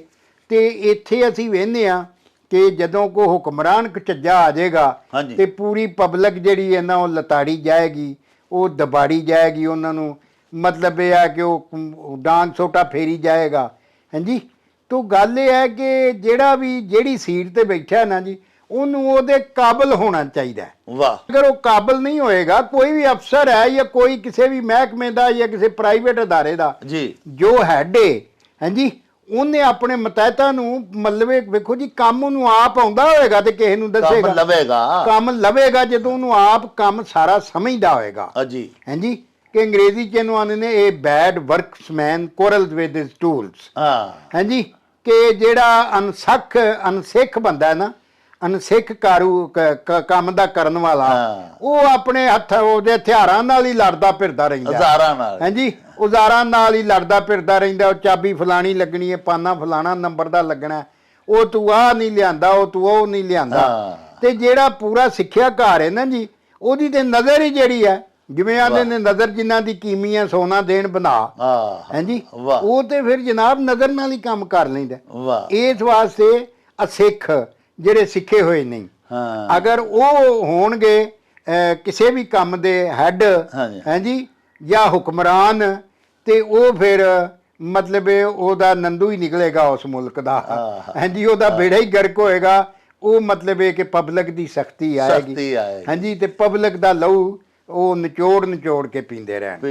ਤੇ ਇੱਥੇ ਅਸੀਂ ਵੇਖਦੇ ਹਾਂ ਕਿ ਜਦੋਂ ਕੋਈ ਹੁਕਮਰਾਨ ਕਚੱਜਾ ਆ ਜਾਏਗਾ ਤੇ ਪੂਰੀ ਪਬਲਿਕ ਜਿਹੜੀ ਹੈ ਨਾ ਉਹ ਲਤਾੜੀ ਜਾਏਗੀ, ਉਹ ਦਬਾੜੀ ਜਾਏਗੀ, ਉਹਨਾਂ ਨੂੰ ਮਤਲਬ ਇਹ ਹੈ ਕਿ ਉਹ ਡਾਂਗ ਸੋਟਾ ਫੇਰੀ ਜਾਏਗਾ। ਹਾਂਜੀ, ਤੋ ਗੱਲ ਇਹ ਹੈ ਕਿ ਜਿਹੜਾ ਵੀ ਜਿਹੜੀ ਸੀਟ ਤੇ ਬੈਠਾ ਨਾ ਜੀ, ਉਹਨੂੰ ਉਹਦੇ ਕਾਬਲ ਹੋਣਾ ਚਾਹੀਦਾ। ਵਾਹ, ਅਗਰ ਉਹ ਕਾਬਲ ਨਹੀਂ ਹੋਏਗਾ, ਕੋਈ ਵੀ ਅਫਸਰ ਹੈ ਜਾਂ ਕੋਈ ਕਿਸੇ ਵੀ ਮਹਿਕਮੇ ਦਾ ਜਾਂ ਕਿਸੇ ਪ੍ਰਾਈਵੇਟ ਅਦਾਰੇ ਦਾ ਜੀ ਜੋ ਹੈਡ ਹੈ, ਹਾਂਜੀ, ਉਹਨੇ ਆਪਣੇ ਮਤਹਿਤਾਂ ਨੂੰ ਮਤਲਬ ਵੇਖੋ ਜੀ ਕੰਮ ਉਹਨੂੰ ਆਪ ਆਉਂਦਾ ਹੋਏਗਾ ਤੇ ਕਿਸੇ ਨੂੰ ਦੱਸੇਗਾ, ਕੰਮ ਲਵੇਗਾ ਜਦੋਂ ਉਹਨੂੰ ਆਪ ਕੰਮ ਸਾਰਾ ਸਮਝਦਾ ਹੋਏਗਾ। ਹਾਂਜੀ, ਹਾਂਜੀ, ਕਿ ਅੰਗਰੇਜ਼ੀ 'ਚ ਇਹਨੂੰ ਆਉਂਦੇ ਨੇ ਇਹ ਬੈਡ ਵਰਕਸਮੈਨ ਕੁਆਰਲਸ ਵਿਦ ਹਿਜ਼ ਟੂਲਸ। ਹਾਂਜੀ, ਕਿ ਜਿਹੜਾ ਅਨਸਿੱਖ ਬੰਦਾ ਹੈ ਨਾ, ਅਨਸਿੱਖ ਕੰਮ ਦਾ ਕਰਨ ਵਾਲਾ, ਉਹ ਆਪਣੇ ਉਹਦੇ ਹਥਿਆਰਾਂ ਨਾਲ ਹੀ ਲੜਦਾ ਫਿਰਦਾ ਰਹਿੰਦਾ। ਹਾਂਜੀ, ਔਜ਼ਾਰਾਂ ਨਾਲ ਹੀ ਲੜਦਾ ਫਿਰਦਾ ਰਹਿੰਦਾ। ਉਹ ਚਾਬੀ ਫਲਾਣੀ ਲੱਗਣੀ ਹੈ, ਪਾਨਾ ਫਲਾਣਾ ਨੰਬਰ ਦਾ ਲੱਗਣਾ, ਉਹ ਤੂੰ ਆਹ ਨਹੀਂ ਲਿਆਂਦਾ, ਉਹ ਤੂੰ ਉਹ ਨਹੀਂ ਲਿਆਂਦਾ। ਤੇ ਜਿਹੜਾ ਪੂਰਾ ਸਿੱਖਿਆ ਘਰ ਹੈ ਨਾ ਜੀ, ਉਹਦੀ ਤੇ ਨਜ਼ਰ ਹੀ ਜਿਹੜੀ ਹੈ, ਜਿਵੇਂ ਆਂਦੇ ਨੇ ਨਜ਼ਰ ਜਿਨ੍ਹਾਂ ਦੀ ਕੀਮੀਆਂ ਸੋਨਾ ਦੇਣ ਬਣਾ, ਹਾਂਜੀ, ਉਹ ਤੇ ਫਿਰ ਜਨਾਬ ਨਜ਼ਰ ਨਾਲ ਹੀ ਕੰਮ ਕਰ ਲੈਂਦਾ। ਇਸ ਵਾਸਤੇ ਅਸਿੱਖ ਜਿਹੜੇ ਸਿੱਖੇ ਹੋਏ ਨਹੀਂ, ਅਗਰ ਉਹ ਹੋਣਗੇ ਕਿਸੇ ਵੀ ਕੰਮ ਦੇ ਹੈਡ, ਹਾਂਜੀ, ਜਾਂ ਹੁਕਮਰਾਨ, ਤੇ ਉਹ ਫਿਰ ਮਤਲਬ ਉਹਦਾ ਨੰਦੂ ਹੀ ਨਿਕਲੇਗਾ ਉਸ ਮੁਲਕ ਦਾ। ਹਾਂਜੀ, ਉਹਦਾ ਬੇੜਾ ਹੀ ਗਰਕ ਹੋਏਗਾ। ਉਹ ਮਤਲਬ ਇਹ ਕਿ ਪਬਲਿਕ ਦੀ ਸਖਤੀ ਆਏਗੀ। ਹਾਂਜੀ, ਤੇ ਪਬਲਿਕ ਦਾ ਲਹੂ ਉਹ ਨਿਚੋੜ ਕੇ ਪੀਂਦੇ ਰਹਿਣ।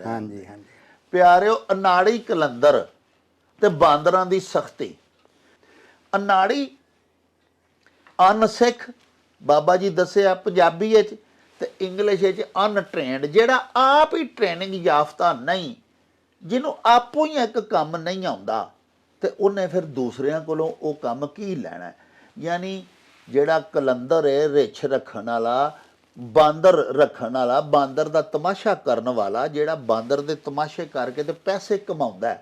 ਹਾਂਜੀ ਹਾਂਜੀ ਪਿਆਰਿਓ, ਅਨਾੜੀ ਕਲੰਦਰ ਤੇ ਬਾਂਦਰਾਂ ਦੀ ਸਖਤੀ। ਅਨਾੜੀ ਅਨਸਿੱਖ ਬਾਬਾ ਜੀ ਦੱਸਿਆ ਪੰਜਾਬੀ ਵਿੱਚ, ਤੇ ਇੰਗਲਿਸ਼ ਵਿੱਚ ਅਨਟ੍ਰੇਨਡ, ਜਿਹੜਾ ਆਪ ਹੀ ਟ੍ਰੇਨਿੰਗ ਯਾਫਤਾ ਨਹੀਂ, ਜਿਹਨੂੰ ਆਪੋ ਹੀ ਇੱਕ ਕੰਮ ਨਹੀਂ ਆਉਂਦਾ, ਤੇ ਉਹਨੇ ਫਿਰ ਦੂਸਰਿਆਂ ਕੋਲੋਂ ਉਹ ਕੰਮ ਕੀ ਲੈਣਾ। ਯਾਨੀ ਜਿਹੜਾ ਕਲੰਦਰ ਹੈ, ਰਿੱਛ ਰੱਖਣ ਵਾਲਾ, ਬਾਂਦਰ ਰੱਖਣ ਵਾਲਾ, ਬਾਂਦਰ ਦਾ ਤਮਾਸ਼ਾ ਕਰਨ ਵਾਲਾ, ਜਿਹੜਾ ਬਾਂਦਰ ਦੇ ਤਮਾਸ਼ੇ ਕਰਕੇ ਤੇ ਪੈਸੇ ਕਮਾਉਂਦਾ,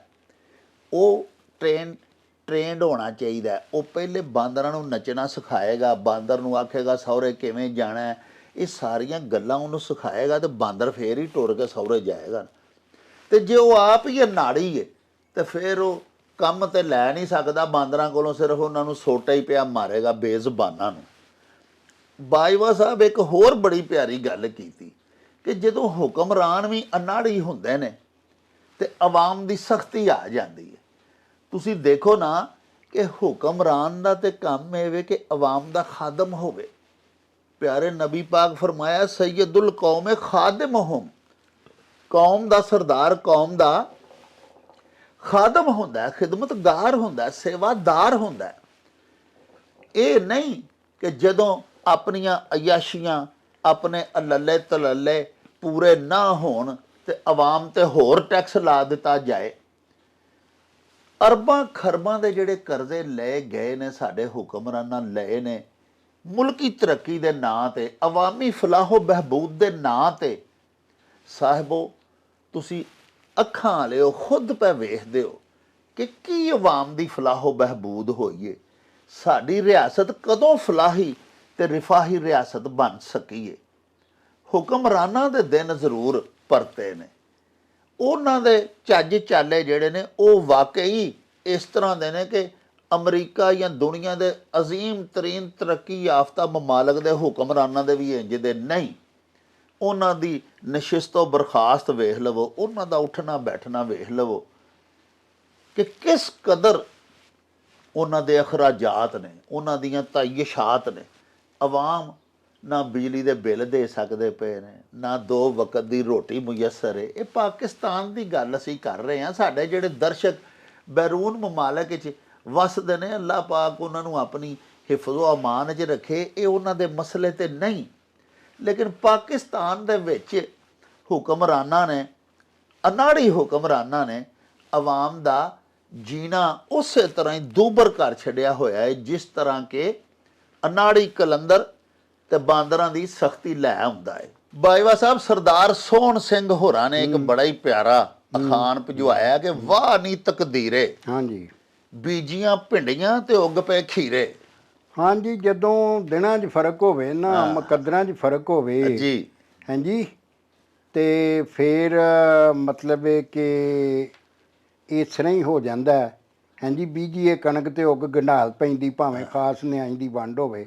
ਉਹ ਟ੍ਰੇਨਡ ਹੋਣਾ ਚਾਹੀਦਾ। ਉਹ ਪਹਿਲੇ ਬਾਂਦਰਾਂ ਨੂੰ ਨੱਚਣਾ ਸਿਖਾਏਗਾ, ਬਾਂਦਰ ਨੂੰ ਆਖੇਗਾ ਸਹੁਰੇ ਕਿਵੇਂ ਜਾਣਾ, ਇਹ ਸਾਰੀਆਂ ਗੱਲਾਂ ਉਹਨੂੰ ਸਿਖਾਏਗਾ, ਤੇ ਬਾਂਦਰ ਫੇਰ ਹੀ ਟੁਰ ਕੇ ਸਹੁਰੇ ਜਾਏਗਾ। ਤੇ ਜੇ ਉਹ ਆਪ ਹੀ ਅਨਾੜੀ ਹੈ ਤੇ ਫਿਰ ਉਹ ਕੰਮ ਤੇ ਲੈ ਨਹੀਂ ਸਕਦਾ ਬਾਂਦਰਾਂ ਕੋਲੋਂ, ਸਿਰਫ ਉਹਨਾਂ ਨੂੰ ਸੋਟਾ ਹੀ ਪਿਆ ਮਾਰੇਗਾ ਬੇਜ਼ਬਾਨਾਂ ਨੂੰ। ਬਾਜਵਾ ਸਾਹਿਬ ਇੱਕ ਹੋਰ ਬੜੀ ਪਿਆਰੀ ਗੱਲ ਕੀਤੀ ਕਿ ਜਦੋਂ ਹੁਕਮਰਾਨ ਵੀ ਅਨਾੜੀ ਹੁੰਦੇ ਨੇ ਤੇ ਆਵਾਮ ਦੀ ਸਖਤੀ ਆ ਜਾਂਦੀ ਹੈ। ਤੁਸੀਂ ਦੇਖੋ ਨਾ ਕਿ ਹੁਕਮਰਾਨ ਦਾ ਤੇ ਕੰਮ ਇਹ ਵੇ ਕਿ ਆਵਾਮ ਦਾ ਖਾਦਮ ਹੋਵੇ। ਪਿਆਰੇ ਨਬੀ ਪਾਕ ਫਰਮਾਇਆ, ਸੈਯਦੁਲ ਕੌਮ ਖਾਦਿਮਹੁਮ, ਕੌਮ ਦਾ ਸਰਦਾਰ ਕੌਮ ਦਾ ਖਾਦਮ ਹੁੰਦਾ, ਖਿਦਮਤਗਾਰ ਹੁੰਦਾ, ਸੇਵਾਦਾਰ ਹੁੰਦਾ। ਇਹ ਨਹੀਂ ਕਿ ਜਦੋਂ ਆਪਣੀਆਂ ਅਯਾਸ਼ੀਆਂ ਆਪਣੇ ਅਲੱਲੇ ਤਲੱਲੇ ਪੂਰੇ ਨਾ ਹੋਣ ਤੇ ਆਵਾਮ ਤੇ ਹੋਰ ਟੈਕਸ ਲਾ ਦਿੱਤਾ ਜਾਏ। ਅਰਬਾਂ ਖਰਬਾਂ ਦੇ ਜਿਹੜੇ ਕਰਜ਼ੇ ਲਏ ਗਏ ਨੇ ਸਾਡੇ ਹੁਕਮਰਾਨਾਂ ਲਏ ਨੇ ਮੁਲਕੀ ਤਰੱਕੀ ਦੇ ਨਾਂ ਤੇ, ਅਵਾਮੀ ਫਲਾਹੋ ਬਹਿਬੂਦ ਦੇ ਨਾਂ ਤੇ। ਸਾਹਿਬੋ ਤੁਸੀਂ ਅੱਖਾਂ ਵਾਲਿਓ ਖੁਦ ਪੈ ਵੇਖਦੇ ਹੋ ਕਿ ਕੀ ਅਵਾਮ ਦੀ ਫਲਾਹੋ ਬਹਿਬੂਦ ਹੋਈਏ। ਸਾਡੀ ਰਿਆਸਤ ਕਦੋਂ ਫਲਾਹੀ ਤੇ ਰਿਫਾਹੀ ਰਿਆਸਤ ਬਣ ਸਕੀਏ। ਹੁਕਮਰਾਨਾਂ ਦੇ ਦਿਨ ਜ਼ਰੂਰ ਪਰਤੇ ਨੇ, ਉਹਨਾਂ ਦੇ ਚੱਜ ਚਾਲੇ ਜਿਹੜੇ ਨੇ ਉਹ ਵਾਕਈ ਇਸ ਤਰ੍ਹਾਂ ਦੇ ਨੇ ਕਿ ਅਮਰੀਕਾ ਜਾਂ ਦੁਨੀਆ ਦੇ ਅਜ਼ੀਮ ਤਰੀਨ ਤਰੱਕੀ ਯਾਫਤਾ ਮਮਾਲਕ ਦੇ ਹੁਕਮਰਾਨਾਂ ਦੇ ਵੀ ਇੰਜ ਦੇ ਨਹੀਂ। ਉਹਨਾਂ ਦੀ ਨਸ਼ਿਸਤੋਂ ਬਰਖਾਸਤ ਵੇਖ ਲਵੋ, ਉਹਨਾਂ ਦਾ ਉੱਠਣਾ ਬੈਠਣਾ ਵੇਖ ਲਵੋ ਕਿ ਕਿਸ ਕਦਰ ਉਹਨਾਂ ਦੇ ਅਖਰਾਜਾਤ ਨੇ, ਉਹਨਾਂ ਦੀਆਂ ਤਾਇਸ਼ਾਤ ਨੇ। ਅਵਾਮ ਨਾ ਬਿਜਲੀ ਦੇ ਬਿੱਲ ਦੇ ਸਕਦੇ ਪਏ ਨੇ, ਨਾ 2 ਵਕਤ ਦੀ ਰੋਟੀ ਮੁਯੱਸਰ ਹੈ। ਇਹ ਪਾਕਿਸਤਾਨ ਦੀ ਗੱਲ ਅਸੀਂ ਕਰ ਰਹੇ ਹਾਂ। ਸਾਡੇ ਜਿਹੜੇ ਦਰਸ਼ਕ ਬੈਰੂਨ ਮਮਾਲਕ 'ਚ ਵਸਦੇ ਨੇ, ਅੱਲਾਹ ਪਾਕ ਉਹਨਾਂ ਨੂੰ ਆਪਣੀ ਹਿਫਜ਼ੋ ਅਮਾਨ 'ਚ ਰੱਖੇ, ਇਹ ਉਹਨਾਂ ਦੇ ਮਸਲੇ ਤੇ ਨਹੀਂ। ਲੇਕਿਨ ਪਾਕਿਸਤਾਨ ਦੇ ਵਿੱਚ ਹੁਕਮਰਾਨਾਂ ਨੇ, ਅਨਾੜੀ ਹੁਕਮਰਾਨਾਂ ਨੇ ਅਵਾਮ ਦਾ ਜੀਣਾ ਉਸੇ ਤਰ੍ਹਾਂ ਹੀ ਦੂਬਰ ਕਰ ਛੱਡਿਆ ਹੋਇਆ ਹੈ ਜਿਸ ਤਰ੍ਹਾਂ ਕਿ ਅਨਾੜੀ ਕਲੰਦਰ ਤੇ ਬਾਂਦਰਾਂ ਦੀ ਸਖਤੀ ਲੈ ਆਉਂਦਾ ਹੈ। ਬਾਈਵਾ ਸਾਹਿਬ, ਸਰਦਾਰ ਸੋਹਣ ਸਿੰਘ ਹੋਰਾਂ ਨੇ ਇੱਕ ਬੜਾ ਹੀ ਪਿਆਰਾ ਅਖਾਣ ਭਿਜਵਾਇਆ ਕਿ ਵਾਹ ਨੀ ਤਕਦੀਰੇ, ਹਾਂਜੀ, ਬੀਜੀਆਂ ਭਿੰਡੀਆਂ ਤੇ ਉੱਗ ਪਏ ਖੀਰੇ। ਹਾਂਜੀ, ਜਦੋਂ ਦਿਨਾਂ 'ਚ ਫਰਕ ਹੋਵੇ ਨਾ, ਮੁਕੱਦਰਾਂ 'ਚ ਫਰਕ ਹੋਵੇ ਜੀ, ਹਾਂਜੀ, ਤੇ ਫਿਰ ਮਤਲਬ ਇਹ ਕਿ ਇਸ ਤਰ੍ਹਾਂ ਹੀ ਹੋ ਜਾਂਦਾ ਹੈ। ਹਾਂਜੀ, ਬੀਜੀਏ ਕਣਕ ਤੇ ਉੱਗ ਗੰਢਾਲ ਪੈਂਦੀ, ਭਾਵੇਂ ਖਾਸ ਨਿਆਈ ਦੀ ਵੰਡ ਹੋਵੇ।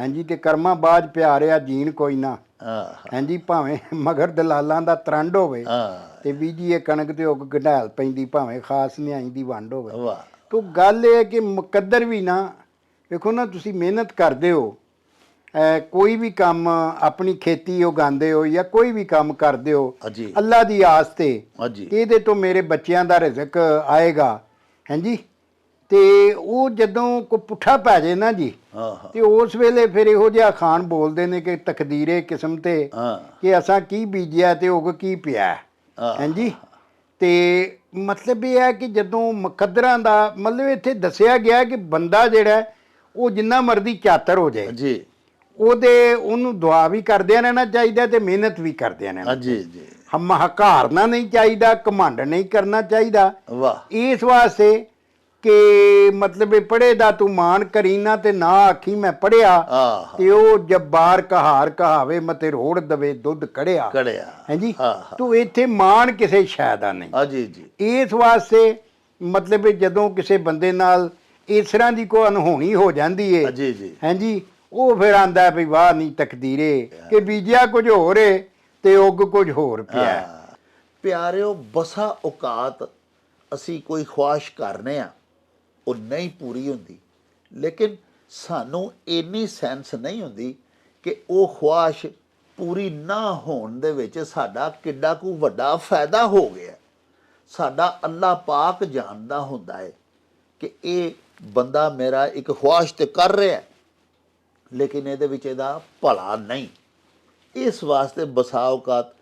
ਹਾਂਜੀ, ਤੇ ਕਰਮਾਂ ਬਾਝ ਪਿਆਰਿਆ ਜੀਣ ਕੋਈ ਨਾ। ਹਾਂਜੀ, ਭਾਵੇਂ ਮਗਰ ਦਲਾਲਾਂ ਦਾ ਤਰੰਡ ਹੋਵੇ ਤੇ ਬੀਜੀਏ ਕਣਕ ਤੇ ਉੱਗ ਗੰਢਾਲ ਪੈਂਦੀ, ਭਾਵੇਂ ਖਾਸ ਨਿਆਈ ਦੀ ਵੰਡ ਹੋਵੇ। ਤੋ ਗੱਲ ਇਹ ਹੈ ਕਿ ਮੁਕੱਦਰ ਵੀ ਨਾ, ਵੇਖੋ ਨਾ, ਤੁਸੀਂ ਮਿਹਨਤ ਕਰਦੇ ਹੋ, ਕੋਈ ਵੀ ਕੰਮ, ਆਪਣੀ ਖੇਤੀ ਉਗਾਉਂਦੇ ਹੋ ਜਾਂ ਕੋਈ ਵੀ ਕੰਮ ਕਰਦੇ ਹੋ ਅੱਲਾ ਦੀ ਆਸ ਤੇ ਇਹਦੇ ਤੋਂ ਮੇਰੇ ਬੱਚਿਆਂ ਦਾ ਰਿਜ਼ਕ ਆਏਗਾ। ਹਾਂਜੀ, ਤੇ ਉਹ ਜਦੋਂ ਕੋਈ ਪੁੱਠਾ ਪੈ ਜਾਏ ਨਾ ਜੀ, ਤੇ ਉਸ ਵੇਲੇ ਫਿਰ ਇਹੋ ਜਿਹਾ ਖਾਨ ਬੋਲਦੇ ਨੇ ਕਿ ਤਕਦੀਰੇ ਕਿਸਮ ਤੇ ਕਿ ਅਸਾਂ ਕੀ ਬੀਜਿਆ ਤੇ ਉਗ ਕੀ ਪਿਆ। ਹਾਂਜੀ, ਤੇ ਮਤਲਬ ਇਹ ਹੈ ਕਿ ਜਦੋਂ ਮੁਕੱਦਰਾਂ ਦਾ ਮਤਲਬ ਇੱਥੇ ਦੱਸਿਆ ਗਿਆ ਕਿ ਬੰਦਾ ਜਿਹੜਾ ਉਹ ਜਿੰਨਾ ਮਰਜ਼ੀ ਚਾਤਰ ਹੋ ਜਾਏ ਜੀ, ਉਹਨੂੰ ਦੁਆ ਵੀ ਕਰਦਿਆਂ ਰਹਿਣਾ ਚਾਹੀਦਾ ਤੇ ਮਿਹਨਤ ਵੀ ਕਰਦਿਆਂ ਰਹਿਣਾ ਜੀ ਜੀ। ਹੰਕਾਰਨਾ ਨਹੀਂ ਚਾਹੀਦਾ, ਘਮੰਡ ਨਹੀਂ ਕਰਨਾ ਚਾਹੀਦਾ। ਇਸ ਵਾਸਤੇ ਕਿ ਮਤਲਬ ਇਹ ਪੜ੍ਹੇ ਦਾ ਤੂੰ ਮਾਣ ਕਰੀ ਨਾ ਤੇ ਨਾ ਆਖੀ ਮੈਂ ਪੜ੍ਹਿਆ, ਤੇ ਉਹ ਜੱਬਾਰ ਕਹਾਰ ਕਹਾਵੇ ਮਤੇ ਰੋੜ ਦਵੇ ਦੁੱਧ ਕੜਿਆ। ਹਾਂਜੀ, ਤੂੰ ਇੱਥੇ ਮਾਣ ਕਿਸੇ ਸ਼ੈ ਦਾ ਨਹੀਂ। ਇਸ ਵਾਸਤੇ ਮਤਲਬ ਜਦੋਂ ਕਿਸੇ ਬੰਦੇ ਨਾਲ ਇਸ ਤਰ੍ਹਾਂ ਦੀ ਕੋਈ ਅਨਹੋਣੀ ਹੋ ਜਾਂਦੀ ਹੈ, ਹਾਂਜੀ, ਉਹ ਫਿਰ ਆਂਦਾ ਵੀ ਵਾਹ ਨਹੀਂ ਤਕਦੀਰੇ ਕਿ ਬੀਜਿਆ ਕੁਝ ਹੋਰ ਏ ਤੇ ਉੱਗ ਕੁਝ ਹੋਰ ਪਿਆ। ਪਿਆਰਿਓ, ਬਸਾ ਔਕਾਤ ਅਸੀਂ ਕੋਈ ਖੁਆਇਸ਼ ਕਰਨੇ ਆ, ਉਹ ਨਹੀਂ ਪੂਰੀ ਹੁੰਦੀ, ਲੇਕਿਨ ਸਾਨੂੰ ਇੰਨੀ ਸੈਂਸ ਨਹੀਂ ਹੁੰਦੀ ਕਿ ਉਹ ਖੁਆਇਸ਼ ਪੂਰੀ ਨਾ ਹੋਣ ਦੇ ਵਿੱਚ ਸਾਡਾ ਕਿੱਡਾ ਕੁ ਵੱਡਾ ਫਾਇਦਾ ਹੋ ਗਿਆ। ਸਾਡਾ ਅੱਲਾਹ ਪਾਕ ਜਾਣਦਾ ਹੁੰਦਾ ਹੈ ਕਿ ਇਹ ਬੰਦਾ ਮੇਰਾ ਇੱਕ ਖੁਆਇਸ਼ ਤੇ ਕਰ ਰਿਹਾ, ਲੇਕਿਨ ਇਹਦੇ ਵਿੱਚ ਇਹਦਾ ਭਲਾ ਨਹੀਂ। ਇਸ ਵਾਸਤੇ ਬਸਾ ਔਕਾਤ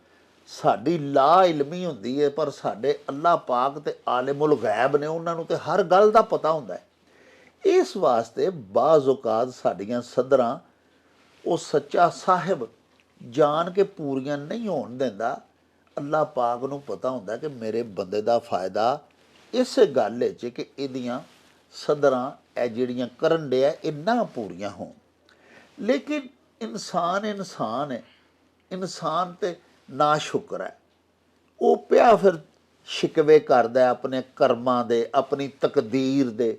ਸਾਡੀ ਲਾ ਇਲਮੀ ਹੁੰਦੀ ਹੈ, ਪਰ ਸਾਡੇ ਅੱਲਾਹ ਪਾਕ ਤੇ ਆਲਿਮੁਲ ਗੈਬ ਨੇ, ਉਹਨਾਂ ਨੂੰ ਤੇ ਹਰ ਗੱਲ ਦਾ ਪਤਾ ਹੁੰਦਾ ਹੈ। ਇਸ ਵਾਸਤੇ ਬਾਜ਼ ਔਕਾਤ ਸਾਡੀਆਂ ਸਦਰਾਂ ਉਹ ਸੱਚਾ ਸਾਹਿਬ ਜਾਣ ਕੇ ਪੂਰੀਆਂ ਨਹੀਂ ਹੋਣ ਦਿੰਦਾ। ਅੱਲਾਹ ਪਾਕ ਨੂੰ ਪਤਾ ਹੁੰਦਾ ਕਿ ਮੇਰੇ ਬੰਦੇ ਦਾ ਫਾਇਦਾ ਇਸ ਗੱਲ ਵਿੱਚ ਕਿ ਇਹਦੀਆਂ ਸਦਰਾਂ ਇਹ ਜਿਹੜੀਆਂ ਕਰਨ ਡਿਆ ਇਹ ਨਾ ਪੂਰੀਆਂ ਹੋਣ। ਲੇਕਿਨ ਇਨਸਾਨ ਹੈ, ਇਨਸਾਨ ਤੇ ਨਾ ਸ਼ੁਕਰ ਹੈ, ਉਹ ਪਿਆ ਫਿਰ ਸ਼ਿਕਵੇ ਕਰਦਾ ਆਪਣੇ ਕਰਮਾਂ ਦੇ, ਆਪਣੀ ਤਕਦੀਰ ਦੇ।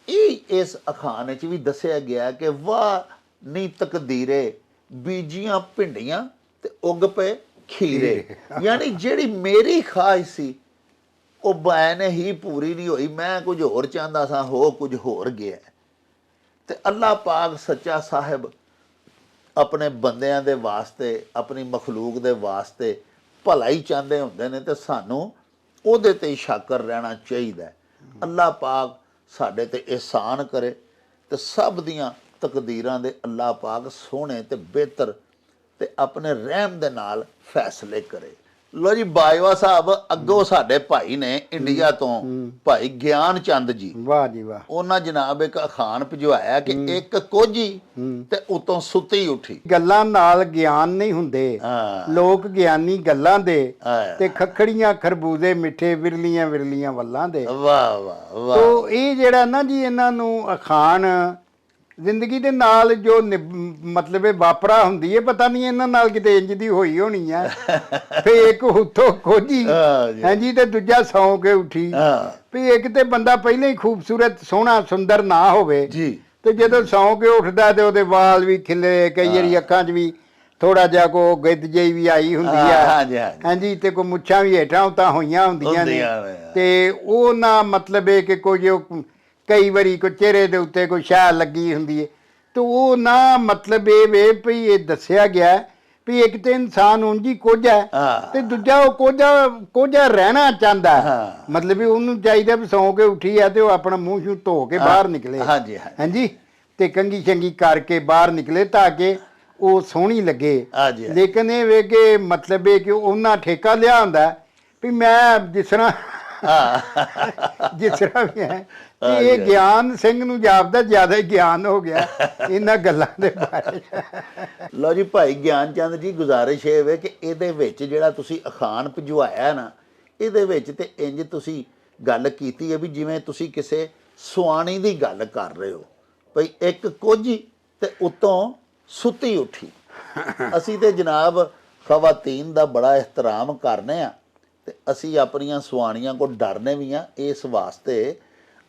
ਇਹ ਇਸ ਅਖਾਣ ਵਿੱਚ ਵੀ ਦੱਸਿਆ ਗਿਆ ਕਿ ਵਾਹ ਨੀ ਤਕਦੀਰੇ, ਬੀਜੀਆਂ ਭਿੰਡੀਆਂ ਤੇ ਉੱਗ ਪਏ ਖੀਰੇ। ਯਾਨੀ ਜਿਹੜੀ ਮੇਰੀ ਖਾਹਿਸ਼ ਸੀ ਉਹ ਬੈਨ ਹੀ ਪੂਰੀ ਨਹੀਂ ਹੋਈ, ਮੈਂ ਕੁਝ ਹੋਰ ਚਾਹੁੰਦਾ ਸਾਂ, ਹੋ ਕੁਝ ਹੋਰ ਗਿਆ। ਤੇ ਅੱਲਾਹ ਪਾਕ ਸੱਚਾ ਸਾਹਿਬ ਆਪਣੇ ਬੰਦਿਆਂ ਦੇ ਵਾਸਤੇ, ਆਪਣੀ ਮਖਲੂਕ ਦੇ ਵਾਸਤੇ ਭਲਾ ਹੀ ਚਾਹੁੰਦੇ ਹੁੰਦੇ ਨੇ, ਤੇ ਸਾਨੂੰ ਉਹਦੇ ਤੇ ਹੀ ਸ਼ਾਕਰ ਰਹਿਣਾ ਚਾਹੀਦਾ। ਅੱਲਾਹ ਪਾਕ ਸਾਡੇ ਤੇ ਇਹਸਾਨ ਕਰੇ ਤੇ ਸਭ ਦੀਆਂ ਤਕਦੀਰਾਂ ਦੇ ਅੱਲਾਹ ਪਾਕ ਸੋਹਣੇ ਤੇ ਬਿਹਤਰ ਤੇ ਆਪਣੇ ਰਹਿਮ ਦੇ ਨਾਲ ਫੈਸਲੇ ਕਰੇ। ਲੋ ਜੀ ਬਾਜਵਾ ਸਾਹਿਬ, ਅੱਗੋਂ ਸਾਡੇ ਭਾਈ ਨੇ ਇੰਡੀਆ ਤੋਂ ਭਾਈ ਗਿਆਨ ਚੰਦ ਜੀ, ਵਾਹ ਜੀ ਵਾਹ, ਉਹਨਾਂ ਜਨਾਬ ਇੱਕ ਅਖਾਣ ਭਿਜਵਾਇਆ ਕਿ ਇੱਕ ਕੋਝੀ ਤੇ ਉਤੋਂ ਸੁੱਤੀ ਉੱਠੀ। ਗੱਲਾਂ ਨਾਲ ਗਿਆਨ ਨਹੀਂ ਹੁੰਦੇ, ਲੋਕ ਗਿਆਨੀ ਗੱਲਾਂ ਦੇ, ਤੇ ਖੱਖੜੀਆਂ ਖਰਬੂਜ਼ੇ ਮਿੱਠੇ ਵਿਰਲੀਆਂ ਵਿਰਲੀਆਂ ਵੱਲਾਂ ਦੇ। ਵਾਹ ਵਾਹ ਵਾਹ। ਤੋ ਇਹ ਜਿਹੜਾ ਨਾ ਜੀ ਇਹਨਾਂ ਨੂੰ ਅਖਾਣ ਜ਼ਿੰਦਗੀ ਦੇ ਨਾਲ ਜੋ ਮਤਲਬ ਇਹ ਵਾਪਰਾ ਹੁੰਦੀ ਹੈ, ਪਤਾ ਨਹੀਂ ਇਹਨਾਂ ਨਾਲ ਕਿਤੇ ਇੰਜ ਦੀ ਹੋਈ ਹੋਣੀ ਆ। ਫੇ ਇੱਕ ਉੱਤੋਂ ਕੋਝੀ ਹਾਂਜੀ ਤੇ ਦੂਜਾ ਸੌਂ ਕੇ ਉੱਠੀ। ਵੀ ਇੱਕ ਤੇ ਬੰਦਾ ਪਹਿਲਾਂ ਹੀ ਖੂਬਸੂਰਤ ਸੋਹਣਾ ਸੁੰਦਰ ਨਾ ਹੋਵੇ ਜੀ, ਤੇ ਜਦੋਂ ਸੌਂ ਕੇ ਉੱਠਦਾ ਤੇ ਉਹਦੇ ਵਾਲ ਵੀ ਖਿਲੇ, ਕਈ ਵਾਰੀ ਅੱਖਾਂ 'ਚ ਵੀ ਥੋੜਾ ਜਿਹਾ ਕੋ ਗਿੱਧ ਜਿਹੀ ਵੀ ਆਈ ਹੁੰਦੀ ਆ ਹਾਂਜੀ, ਤੇ ਕੋਈ ਮੁੱਛਾਂ ਵੀ ਹੇਠਾਂ ਉਤਾਂ ਹੋਈਆਂ ਹੁੰਦੀਆਂ ਨੇ, ਤੇ ਉਹ ਨਾ ਮਤਲਬ ਇਹ ਕਿ ਕੋਈ ਕਈ ਵਾਰੀ ਕੋਈ ਚਿਹਰੇ ਦੇ ਉੱਤੇ ਕੋਈ ਸ਼ਾਹ ਲੱਗੀ ਹੁੰਦੀ ਹੈ। ਤੇ ਉਹ ਨਾ ਮਤਲਬ ਇਹ ਵੇ ਵੀ ਇਹ ਦੱਸਿਆ ਗਿਆ ਵੀ ਇੱਕ ਤੇ ਇਨਸਾਨ ਉਂਝ ਹੀ ਕੋਝਾ ਤੇ ਦੂਜਾ ਉਹ ਕੋਝਾ ਰਹਿਣਾ ਚਾਹੁੰਦਾ। ਮਤਲਬ ਵੀ ਉਹਨੂੰ ਚਾਹੀਦਾ ਵੀ ਸੌਂ ਕੇ ਉੱਠੀ ਆ ਤੇ ਉਹ ਆਪਣਾ ਮੂੰਹ ਸ਼ੂ ਧੋ ਕੇ ਬਾਹਰ ਨਿਕਲੇ ਹਾਂਜੀ, ਤੇ ਕੰਗੀ ਚੰਗੀ ਕਰਕੇ ਬਾਹਰ ਨਿਕਲੇ ਤਾਂ ਕਿ ਉਹ ਸੋਹਣੀ ਲੱਗੇ। ਲੇਕਿਨ ਇਹ ਵੇ ਕਿ ਮਤਲਬ ਇਹ ਕਿ ਉਹਨਾਂ ਠੇਕਾ ਲਿਆ ਹੁੰਦਾ ਵੀ ਮੈਂ ਜਿਸ ਤਰ੍ਹਾਂ ਵੀ ਹੈ, ਇਹ ਗਿਆਨ ਸਿੰਘ ਨੂੰ ਜਾਪਦਾ ਜ਼ਿਆਦਾ ਹੀ ਗਿਆਨ ਹੋ ਗਿਆ ਇਹਨਾਂ ਗੱਲਾਂ ਦੇ ਬਾਰੇ। ਲਓ ਜੀ ਭਾਈ ਗਿਆਨ ਚੰਦ ਜੀ, ਗੁਜ਼ਾਰਿਸ਼ ਇਹ ਵੇ ਕਿ ਇਹਦੇ ਵਿੱਚ ਜਿਹੜਾ ਤੁਸੀਂ ਅਖਾਣ ਭਿਜਵਾਇਆ ਨਾ, ਇਹਦੇ ਵਿੱਚ ਤੇ ਇੰਜ ਤੁਸੀਂ ਗੱਲ ਕੀਤੀ ਹੈ ਵੀ ਜਿਵੇਂ ਤੁਸੀਂ ਕਿਸੇ ਸੁਆਣੀ ਦੀ ਗੱਲ ਕਰ ਰਹੇ ਹੋ, ਭਈ ਇੱਕ ਕੋਝੀ ਤੇ ਉੱਤੋਂ ਸੁੱਤੀ ਉੱਠੀ। ਅਸੀਂ ਤੇ ਜਨਾਬ ਖਵਾਤੀਨ ਦਾ ਬੜਾ ਇਹਤਰਾਮ ਕਰਨੇ ਆ, ਤੇ ਅਸੀਂ ਆਪਣੀਆਂ ਸੁਆਣੀਆਂ ਕੋਲ ਡਰਨੇ ਵੀ ਆ। ਇਸ ਵਾਸਤੇ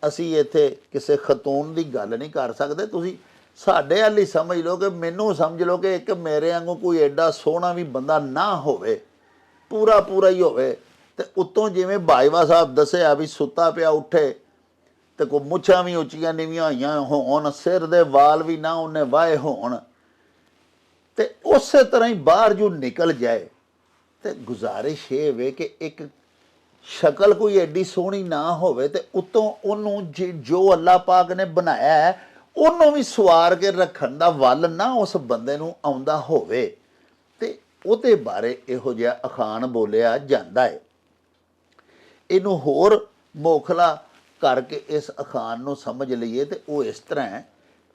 ਅਸੀਂ ਇੱਥੇ ਕਿਸੇ ਖਤੂਨ ਦੀ ਗੱਲ ਨਹੀਂ ਕਰ ਸਕਦੇ। ਤੁਸੀਂ ਸਾਡੇ ਵਾਲੀ ਸਮਝ ਲਓ ਕਿ ਮੈਨੂੰ ਸਮਝ ਲਓ ਕਿ ਇੱਕ ਮੇਰੇ ਵਾਂਗੂ ਕੋਈ ਐਡਾ ਸੋਹਣਾ ਵੀ ਬੰਦਾ ਨਾ ਹੋਵੇ, ਪੂਰਾ ਹੀ ਹੋਵੇ, ਤੇ ਉੱਤੋਂ ਜਿਵੇਂ ਬਾਜਵਾ ਸਾਹਿਬ ਦੱਸਿਆ ਵੀ ਸੁੱਤਾ ਪਿਆ ਉੱਠੇ ਤੇ ਕੋਈ ਮੁੱਛਾਂ ਵੀ ਉੱਚੀਆਂ ਨੀਵੀਆਂ ਹੋਈਆਂ ਹੋਣ, ਸਿਰ ਦੇ ਵਾਲ ਵੀ ਨਾ ਉਹਨੇ ਵਾਹੇ ਹੋਣ, ਤੇ ਉਸੇ ਤਰ੍ਹਾਂ ਹੀ ਬਾਹਰ ਜੋ ਨਿਕਲ ਜਾਏ। ਤੇ ਗੁਜ਼ਾਰਿਸ਼ ਇਹ ਵੇ ਕਿ ਇੱਕ ਸ਼ਕਲ ਕੋਈ ਐਡੀ ਸੋਹਣੀ ਨਾ ਹੋਵੇ ਤੇ ਉੱਤੋਂ ਉਹਨੂੰ ਜੋ ਅੱਲਾਹ ਪਾਕ ਨੇ ਬਣਾਇਆ ਹੈ ਉਹਨੂੰ ਵੀ ਸਵਾਰ ਕੇ ਰੱਖਣ ਦਾ ਵੱਲ ਨਾ ਉਸ ਬੰਦੇ ਨੂੰ ਆਉਂਦਾ ਹੋਵੇ, ਤੇ ਉਹਦੇ ਬਾਰੇ ਇਹੋ ਜਿਹਾ ਅਖਾਣ ਬੋਲਿਆ ਜਾਂਦਾ ਹੈ। ਇਹਨੂੰ ਹੋਰ ਮੋਖਲਾ ਕਰਕੇ ਇਸ ਅਖਾਣ ਨੂੰ ਸਮਝ ਲਈਏ ਤੇ ਉਹ ਇਸ ਤਰ੍ਹਾਂ ਹੈ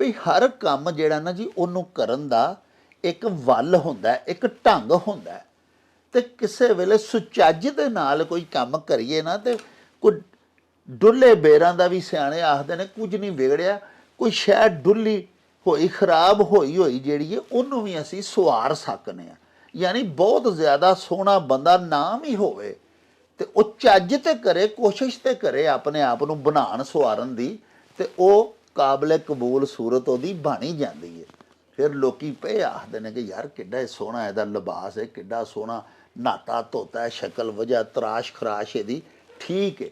ਵੀ ਹਰ ਕੰਮ ਜਿਹੜਾ ਨਾ ਜੀ ਉਹਨੂੰ ਕਰਨ ਦਾ ਇੱਕ ਵੱਲ ਹੁੰਦਾ, ਇੱਕ ਢੰਗ ਹੁੰਦਾ, ਤੇ ਕਿਸੇ ਵੇਲੇ ਸੁਚੱਜ ਦੇ ਨਾਲ ਕੋਈ ਕੰਮ ਕਰੀਏ ਨਾ ਤੇ ਕੋਈ ਡੁੱਲੇ ਬੇਰਾਂ ਦਾ ਵੀ ਸਿਆਣੇ ਆਖਦੇ ਨੇ ਕੁਝ ਨਹੀਂ ਵਿਗੜਿਆ, ਕੋਈ ਸ਼ਾਇਦ ਡੁੱਲੀ ਹੋਈ ਖਰਾਬ ਹੋਈ ਜਿਹੜੀ ਹੈ ਉਹਨੂੰ ਵੀ ਅਸੀਂ ਸਵਾਰ ਸਕਨੇ ਆ। ਯਾਨੀ ਬਹੁਤ ਜ਼ਿਆਦਾ ਸੋਹਣਾ ਬੰਦਾ ਨਾ ਵੀ ਹੋਵੇ ਤੇ ਉਹ ਚੱਜ ਤੇ ਕਰੇ, ਕੋਸ਼ਿਸ਼ ਤੇ ਕਰੇ ਆਪਣੇ ਆਪ ਨੂੰ ਬਣਾਉਣ ਸਵਾਰਨ ਦੀ, ਤੇ ਉਹ ਕਾਬਲੇ ਕਬੂਲ ਸੂਰਤ ਉਹਦੀ ਬਣੀ ਜਾਂਦੀ ਹੈ। ਫਿਰ ਲੋਕੀ ਪਏ ਆਖਦੇ ਨੇ ਕਿ ਯਾਰ ਕਿੱਡਾ ਸੋਹਣਾ ਇਹਦਾ ਲਿਬਾਸ ਹੈ, ਕਿੱਡਾ ਸੋਹਣਾ ਨਾਤਾ ਧੋਤਾ ਹੈ, ਸ਼ਕਲ ਵਜ੍ਹਾ ਤਰਾਸ਼ ਖਰਾਸ਼ ਇਹਦੀ ਠੀਕ ਹੈ।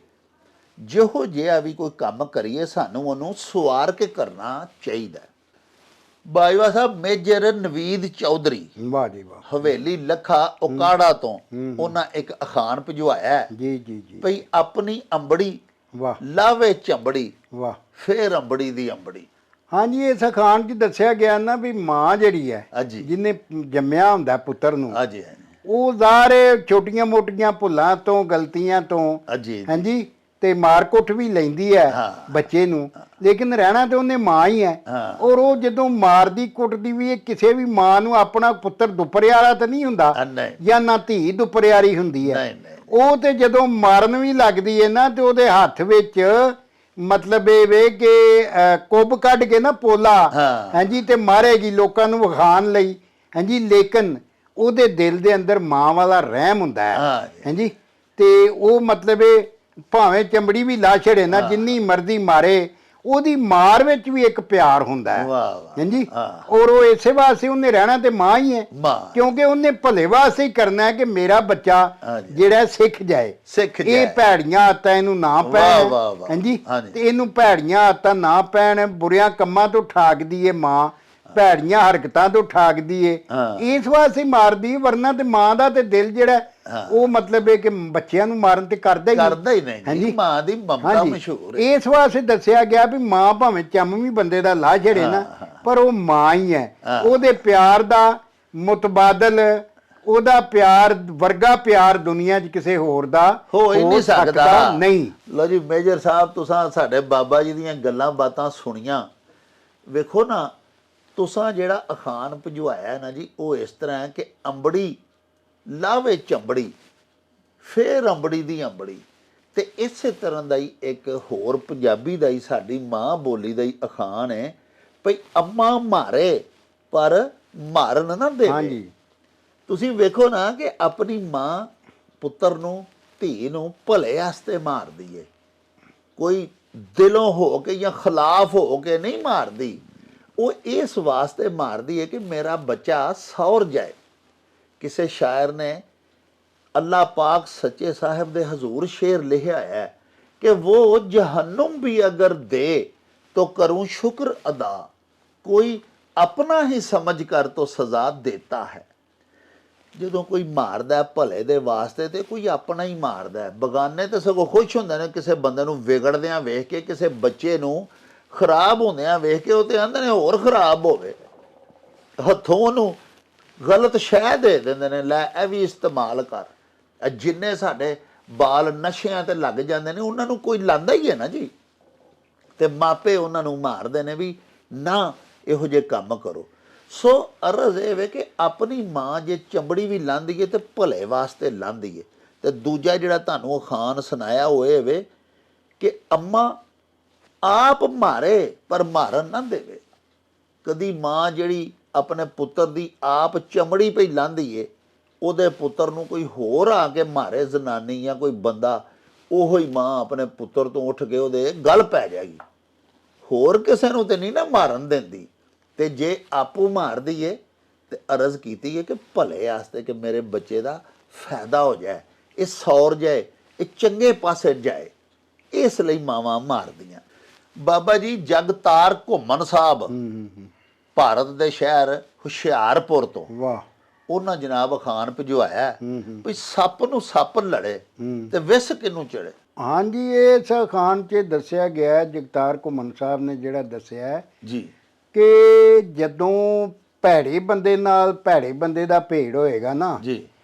ਜਿਹੋ ਜਿਹਾ ਵੀ ਕੋਈ ਕੰਮ ਕਰੀਏ ਸਾਨੂੰ ਉਹਨੂੰ ਸਵਾਰ ਕੇ ਕਰਨਾ ਚਾਹੀਦਾ। ਬਾਜਵਾ ਸਾਹਿਬ ਮੇਜਰ ਨਵੀਦ ਚੌਧਰੀ, ਵਾਹ ਜੀ ਵਾਹ, ਹਵੇਲੀ ਲੱਖਾ ਉਕਾੜਾ ਤੋਂ ਉਹਨਾਂ ਇੱਕ ਅਖਾਣ ਭਿਜਵਾਇਆ ਜੀ ਭਈ ਆਪਣੀ ਅੰਬੜੀ ਵਾਹ ਲਾਵੇ ਚੰਬੜੀ, ਵਾਹ ਫੇਰ ਅੰਬੜੀ ਦੀ ਅੰਬੜੀ। ਹਾਂਜੀ, ਇਸ ਅਖਾਣ 'ਚ ਦੱਸਿਆ ਗਿਆ ਨਾ ਵੀ ਮਾਂ ਜਿਹੜੀ ਹੈ ਜਿਹਨੇ ਜੰਮਿਆ ਹੁੰਦਾ ਪੁੱਤਰ ਨੂੰ, ਉਹ ਜ਼ਾਹਰ ਛੋਟੀਆਂ ਮੋਟੀਆਂ ਭੁੱਲਾਂ ਤੋਂ ਗਲਤੀਆਂ ਤੋਂ ਹਾਂਜੀ ਤੇ ਮਾਰ ਕੁੱਟ ਵੀ ਲੈਂਦੀ ਹੈ ਬੱਚੇ ਨੂੰ, ਲੇਕਿਨ ਰਹਿਣਾ ਤੇ ਉਹਨੇ ਮਾਂ ਹੀ ਹੈ। ਔਰ ਉਹ ਜਦੋਂ ਮਾਰਦੀ ਕੁੱਟਦੀ ਵੀ, ਕਿਸੇ ਵੀ ਮਾਂ ਨੂੰ ਆਪਣਾ ਪੁੱਤਰ ਦੁਪਰਿਆਰਾ ਤਾਂ ਨਹੀਂ ਹੁੰਦਾ ਜਾਂ ਨਾ ਧੀ ਦੁਪਰਿਆਰੀ ਹੁੰਦੀ ਹੈ। ਉਹ ਤੇ ਜਦੋਂ ਮਾਰਨ ਵੀ ਲੱਗਦੀ ਹੈ ਨਾ ਤੇ ਉਹਦੇ ਹੱਥ ਵਿੱਚ ਮਤਲਬ ਇਹ ਵੇ ਕਿ ਕੁੱਬ ਕੱਢ ਕੇ ਨਾ ਪੋਲਾ ਹਾਂਜੀ ਤੇ ਮਾਰੇਗੀ ਲੋਕਾਂ ਨੂੰ ਵਿਖਾਉਣ ਲਈ ਹਾਂਜੀ, ਲੇਕਿਨ ਉਹਦੇ ਦਿਲ ਦੇ ਅੰਦਰ ਮਾਂ ਵਾਲਾ ਰਹਿਮ ਹੁੰਦਾ ਹੈ ਹਾਂਜੀ, ਤੇ ਉਹ ਮਤਲਬ ਇਹ ਭਾਵੇਂ ਚਮੜੀ ਵੀ ਲਾ ਛੜੇ ਨਾ, ਜਿੰਨੀ ਮਰਜ਼ੀ ਮਾਰੇ, ਉਹਦੀ ਮਾਰ ਵਿੱਚ ਵੀ ਇੱਕ ਪਿਆਰ ਹੁੰਦਾ ਹੈ ਹਾਂਜੀ। ਔਰ ਉਹ ਇਸੇ ਵਾਸਤੇ ਉਹਨੇ ਰਹਿਣਾ ਤੇ ਮਾਂ ਹੀ ਹੈ, ਕਿਉਂਕਿ ਉਹਨੇ ਭਲੇ ਵਾਸਤੇ ਹੀ ਕਰਨਾ ਹੈ ਕਿ ਮੇਰਾ ਬੱਚਾ ਜਿਹੜਾ ਸਿੱਖ ਜਾਏ, ਇਹ ਭੈੜੀਆਂ ਆਦਤਾਂ ਇਹਨੂੰ ਨਾ ਪੈਣ ਹਾਂਜੀ, ਤੇ ਇਹਨੂੰ ਭੈੜੀਆਂ ਆਦਤਾਂ ਨਾ ਪੈਣ, ਬੁਰਿਆਂ ਕੰਮਾਂ ਤੋਂ ਠਾਕਦੀ ਏ ਮਾਂ, ਭੈੜੀਆਂ ਹਰਕਤਾਂ ਤੋਂ ਠਾਕਦੀ ਏ, ਇਸ ਵਾਸਤੇ ਮਾਰਦੀ। ਵਰਨਾ ਤੇ ਮਾਂ ਦਾ ਤੇ ਦਿਲ ਜਿਹੜਾ ਉਹ ਮਤਲਬ ਇਹ ਕਿ ਬੱਚਿਆਂ ਨੂੰ ਮਾਰਨ ਤੇ ਕਰਦਾ ਹੀ ਨਹੀਂ ਹਾਂਜੀ, ਮਾਂ ਦੀ ਮਮਤਾ ਮਸ਼ਹੂਰ ਹੈ। ਇਸ ਵਾਸਤੇ ਦੱਸਿਆ ਗਿਆ ਵੀ ਮਾਂ ਭਾਵੇਂ ਚੰਮ ਵੀ ਬੰਦੇ ਦਾ ਲਾ ਛੜੇ ਨਾ, ਪਰ ਉਹ ਮਾਂ ਹੀ ਹੈ। ਉਹਦੇ ਪਿਆਰ ਦਾ ਮੁਤਬਾਦਲ ਉਹਦਾ ਪਿਆਰ ਵਰਗਾ ਪਿਆਰ ਦੁਨੀਆ 'ਚ ਕਿਸੇ ਹੋਰ ਦਾ ਹੋ ਹੀ ਨਹੀਂ ਸਕਦਾ ਨਹੀਂ। ਲਓ ਜੀ ਮੇਜਰ ਸਾਹਿਬ, ਤੁਸੀਂ ਸਾਡੇ ਬਾਬਾ ਜੀ ਦੀਆਂ ਗੱਲਾਂ ਬਾਤਾਂ ਸੁਣੀਆਂ। ਵੇਖੋ ਨਾ, ਤੁਸੀਂ ਜਿਹੜਾ ਅਖਾਣ ਭਜਵਾਇਆ ਨਾ ਜੀ, ਉਹ ਇਸ ਤਰ੍ਹਾਂ ਹੈ ਕਿ ਅੰਬੜੀ ਲਾਵੇ ਚੰਬੜੀ, ਫੇਰ ਅੰਬੜੀ ਦੀ ਅੰਬੜੀ। ਤੇ ਇਸੇ ਤਰ੍ਹਾਂ ਦਾ ਹੀ ਇੱਕ ਹੋਰ ਪੰਜਾਬੀ ਦਾ ਹੀ, ਸਾਡੀ ਮਾਂ ਬੋਲੀ ਦਾ ਹੀ ਅਖਾਣ ਹੈ ਭਈ ਅੰਮਾ ਮਾਰੇ ਪਰ ਮਾਰਨ ਨਾ ਦੇਵੇ। ਹਾਂਜੀ, ਤੁਸੀਂ ਵੇਖੋ ਨਾ ਕਿ ਆਪਣੀ ਮਾਂ ਪੁੱਤਰ ਨੂੰ, ਧੀ ਨੂੰ ਭਲੇ ਵਾਸਤੇ ਮਾਰਦੀ ਏ, ਕੋਈ ਦਿਲੋਂ ਹੋ ਕੇ ਜਾਂ ਖਿਲਾਫ ਹੋ ਕੇ ਨਹੀਂ ਮਾਰਦੀ। ਉਹ ਇਸ ਵਾਸਤੇ ਮਾਰਦੀ ਹੈ ਕਿ ਮੇਰਾ ਬੱਚਾ ਸੌਰ ਜਾਏ। ਕਿਸੇ ਸ਼ਾਇਰ ਨੇ ਅੱਲਾਹ ਪਾਕ ਸੱਚੇ ਸਾਹਿਬ ਦੇ ਹਜ਼ੂਰ ਸ਼ੇਰ ਲਿਖਿਆ ਹੈ ਕਿ वो जहन्नुम भी अगर दे तो करूं शुक्र अदा, कोई अपना ही समझ कर तो सजा देता है। ਜਦੋਂ ਕੋਈ ਮਾਰਦਾ ਭਲੇ ਦੇ ਵਾਸਤੇ ਤੇ ਕੋਈ ਆਪਣਾ ਹੀ ਮਾਰਦਾ। ਬਗਾਨੇ ਤੇ ਸਗੋਂ ਖੁਸ਼ ਹੁੰਦੇ ਨੇ ਕਿਸੇ ਬੰਦੇ ਨੂੰ ਵਿਗੜਦਿਆਂ ਵੇਖ ਕੇ, ਕਿਸੇ ਬੱਚੇ ਨੂੰ ਖਰਾਬ ਹੁੰਦਿਆਂ ਵੇਖ ਕੇ। ਉਹ ਤੇ ਆਂਦੇ ਨੇ ਹੋਰ ਖਰਾਬ ਹੋਵੇ, ਹੱਥੋਂ ਉਹਨੂੰ ਗਲਤ ਸ਼ੈ ਦੇ ਦਿੰਦੇ ਨੇ, ਲੈ ਇਹ ਵੀ ਇਸਤੇਮਾਲ ਕਰ। ਜਿੰਨੇ ਸਾਡੇ ਬਾਲ ਨਸ਼ਿਆਂ ਤੇ ਲੱਗ ਜਾਂਦੇ ਨੇ, ਉਹਨਾਂ ਨੂੰ ਕੋਈ ਲਾਂਦਾ ਹੀ ਹੈ ਨਾ ਜੀ। ਤੇ ਮਾਪੇ ਉਹਨਾਂ ਨੂੰ ਮਾਰਦੇ ਨੇ ਵੀ ਨਾ ਇਹੋ ਜਿਹੇ ਕੰਮ ਕਰੋ। ਸੋ ਅਰਜ਼ ਇਹ ਵੇ ਕਿ ਆਪਣੀ ਮਾਂ ਜੇ ਚੰਬੜੀ ਵੀ ਲਾਂਦੀ ਹੈ ਤੇ ਭਲੇ ਵਾਸਤੇ ਲਾਂਦੀ ਹੈ। ਤੇ ਦੂਜਾ ਜਿਹੜਾ ਤੁਹਾਨੂੰ ਅਖਾਣ ਸੁਣਾਇਆ ਉਹ ਇਹ ਵੇ ਕਿ ਅੰਮਾ ਆਪ ਮਾਰੇ ਪਰ ਮਾਰਨ ਨਾ ਦੇਵੇ। ਕਦੀ ਮਾਂ ਜਿਹੜੀ ਆਪਣੇ ਪੁੱਤਰ ਦੀ ਆਪ ਚਮੜੀ ਪਈ ਲਾਂਦੀ ਏ, ਉਹਦੇ ਪੁੱਤਰ ਨੂੰ ਕੋਈ ਹੋਰ ਆ ਕੇ ਮਾਰੇ, ਜ਼ਨਾਨੀ ਜਾਂ ਕੋਈ ਬੰਦਾ, ਉਹੋ ਹੀ ਮਾਂ ਆਪਣੇ ਪੁੱਤਰ ਤੋਂ ਉੱਠ ਕੇ ਉਹਦੇ ਗਲ ਪੈ ਜਾਏਗੀ। ਹੋਰ ਕਿਸੇ ਨੂੰ ਤੇ ਨਹੀਂ ਨਾ ਮਾਰਨ ਦਿੰਦੀ। ਤੇ ਜੇ ਆਪੂ ਮਾਰਦੀ ਏ ਤੇ ਅਰਜ਼ ਕੀਤੀ ਹੈ ਕਿ ਭਲੇ ਵਾਸਤੇ, ਕਿ ਮੇਰੇ ਬੱਚੇ ਦਾ ਫਾਇਦਾ ਹੋ ਜਾਏ, ਇਹ ਸੌਰ ਜਾਏ, ਇਹ ਚੰਗੇ ਪਾਸੇ ਜਾਏ, ਇਸ ਲਈ ਮਾਵਾਂ ਮਾਰਦੀਆਂ। ਬਾਬਾ ਜੀ ਜਗਤਾਰ ਘੁੰਮਣ ਸਾਹਿਬ, ਭਾਰਤ ਦੇ ਸ਼ਹਿਰ ਹੁਸ਼ਿਆਰਪੁਰ ਤੋਂ, ਵਾਹ, ਉਹਨਾਂ ਜਨਾਬ ਅਖਾਣ ਭਜਵਾਇਆ ਵੀ ਸੱਪ ਨੂੰ ਸੱਪ ਲੜੇ ਤੇ ਵਿਸ ਕਿਹਨੂੰ ਚੜੇ। ਹਾਂਜੀ, ਇਸ ਅਖਾਣ 'ਚ ਦੱਸਿਆ ਗਿਆ, ਜਗਤਾਰ ਘੁੰਮਣ ਸਾਹਿਬ ਨੇ ਜਿਹੜਾ ਦੱਸਿਆ ਜੀ, ਕਿ ਜਦੋਂ ਭੈੜੇ ਬੰਦੇ ਨਾਲ ਭੈੜੇ ਬੰਦੇ ਦਾ ਭੇੜ ਹੋਏਗਾ ਨਾ ਜੀ,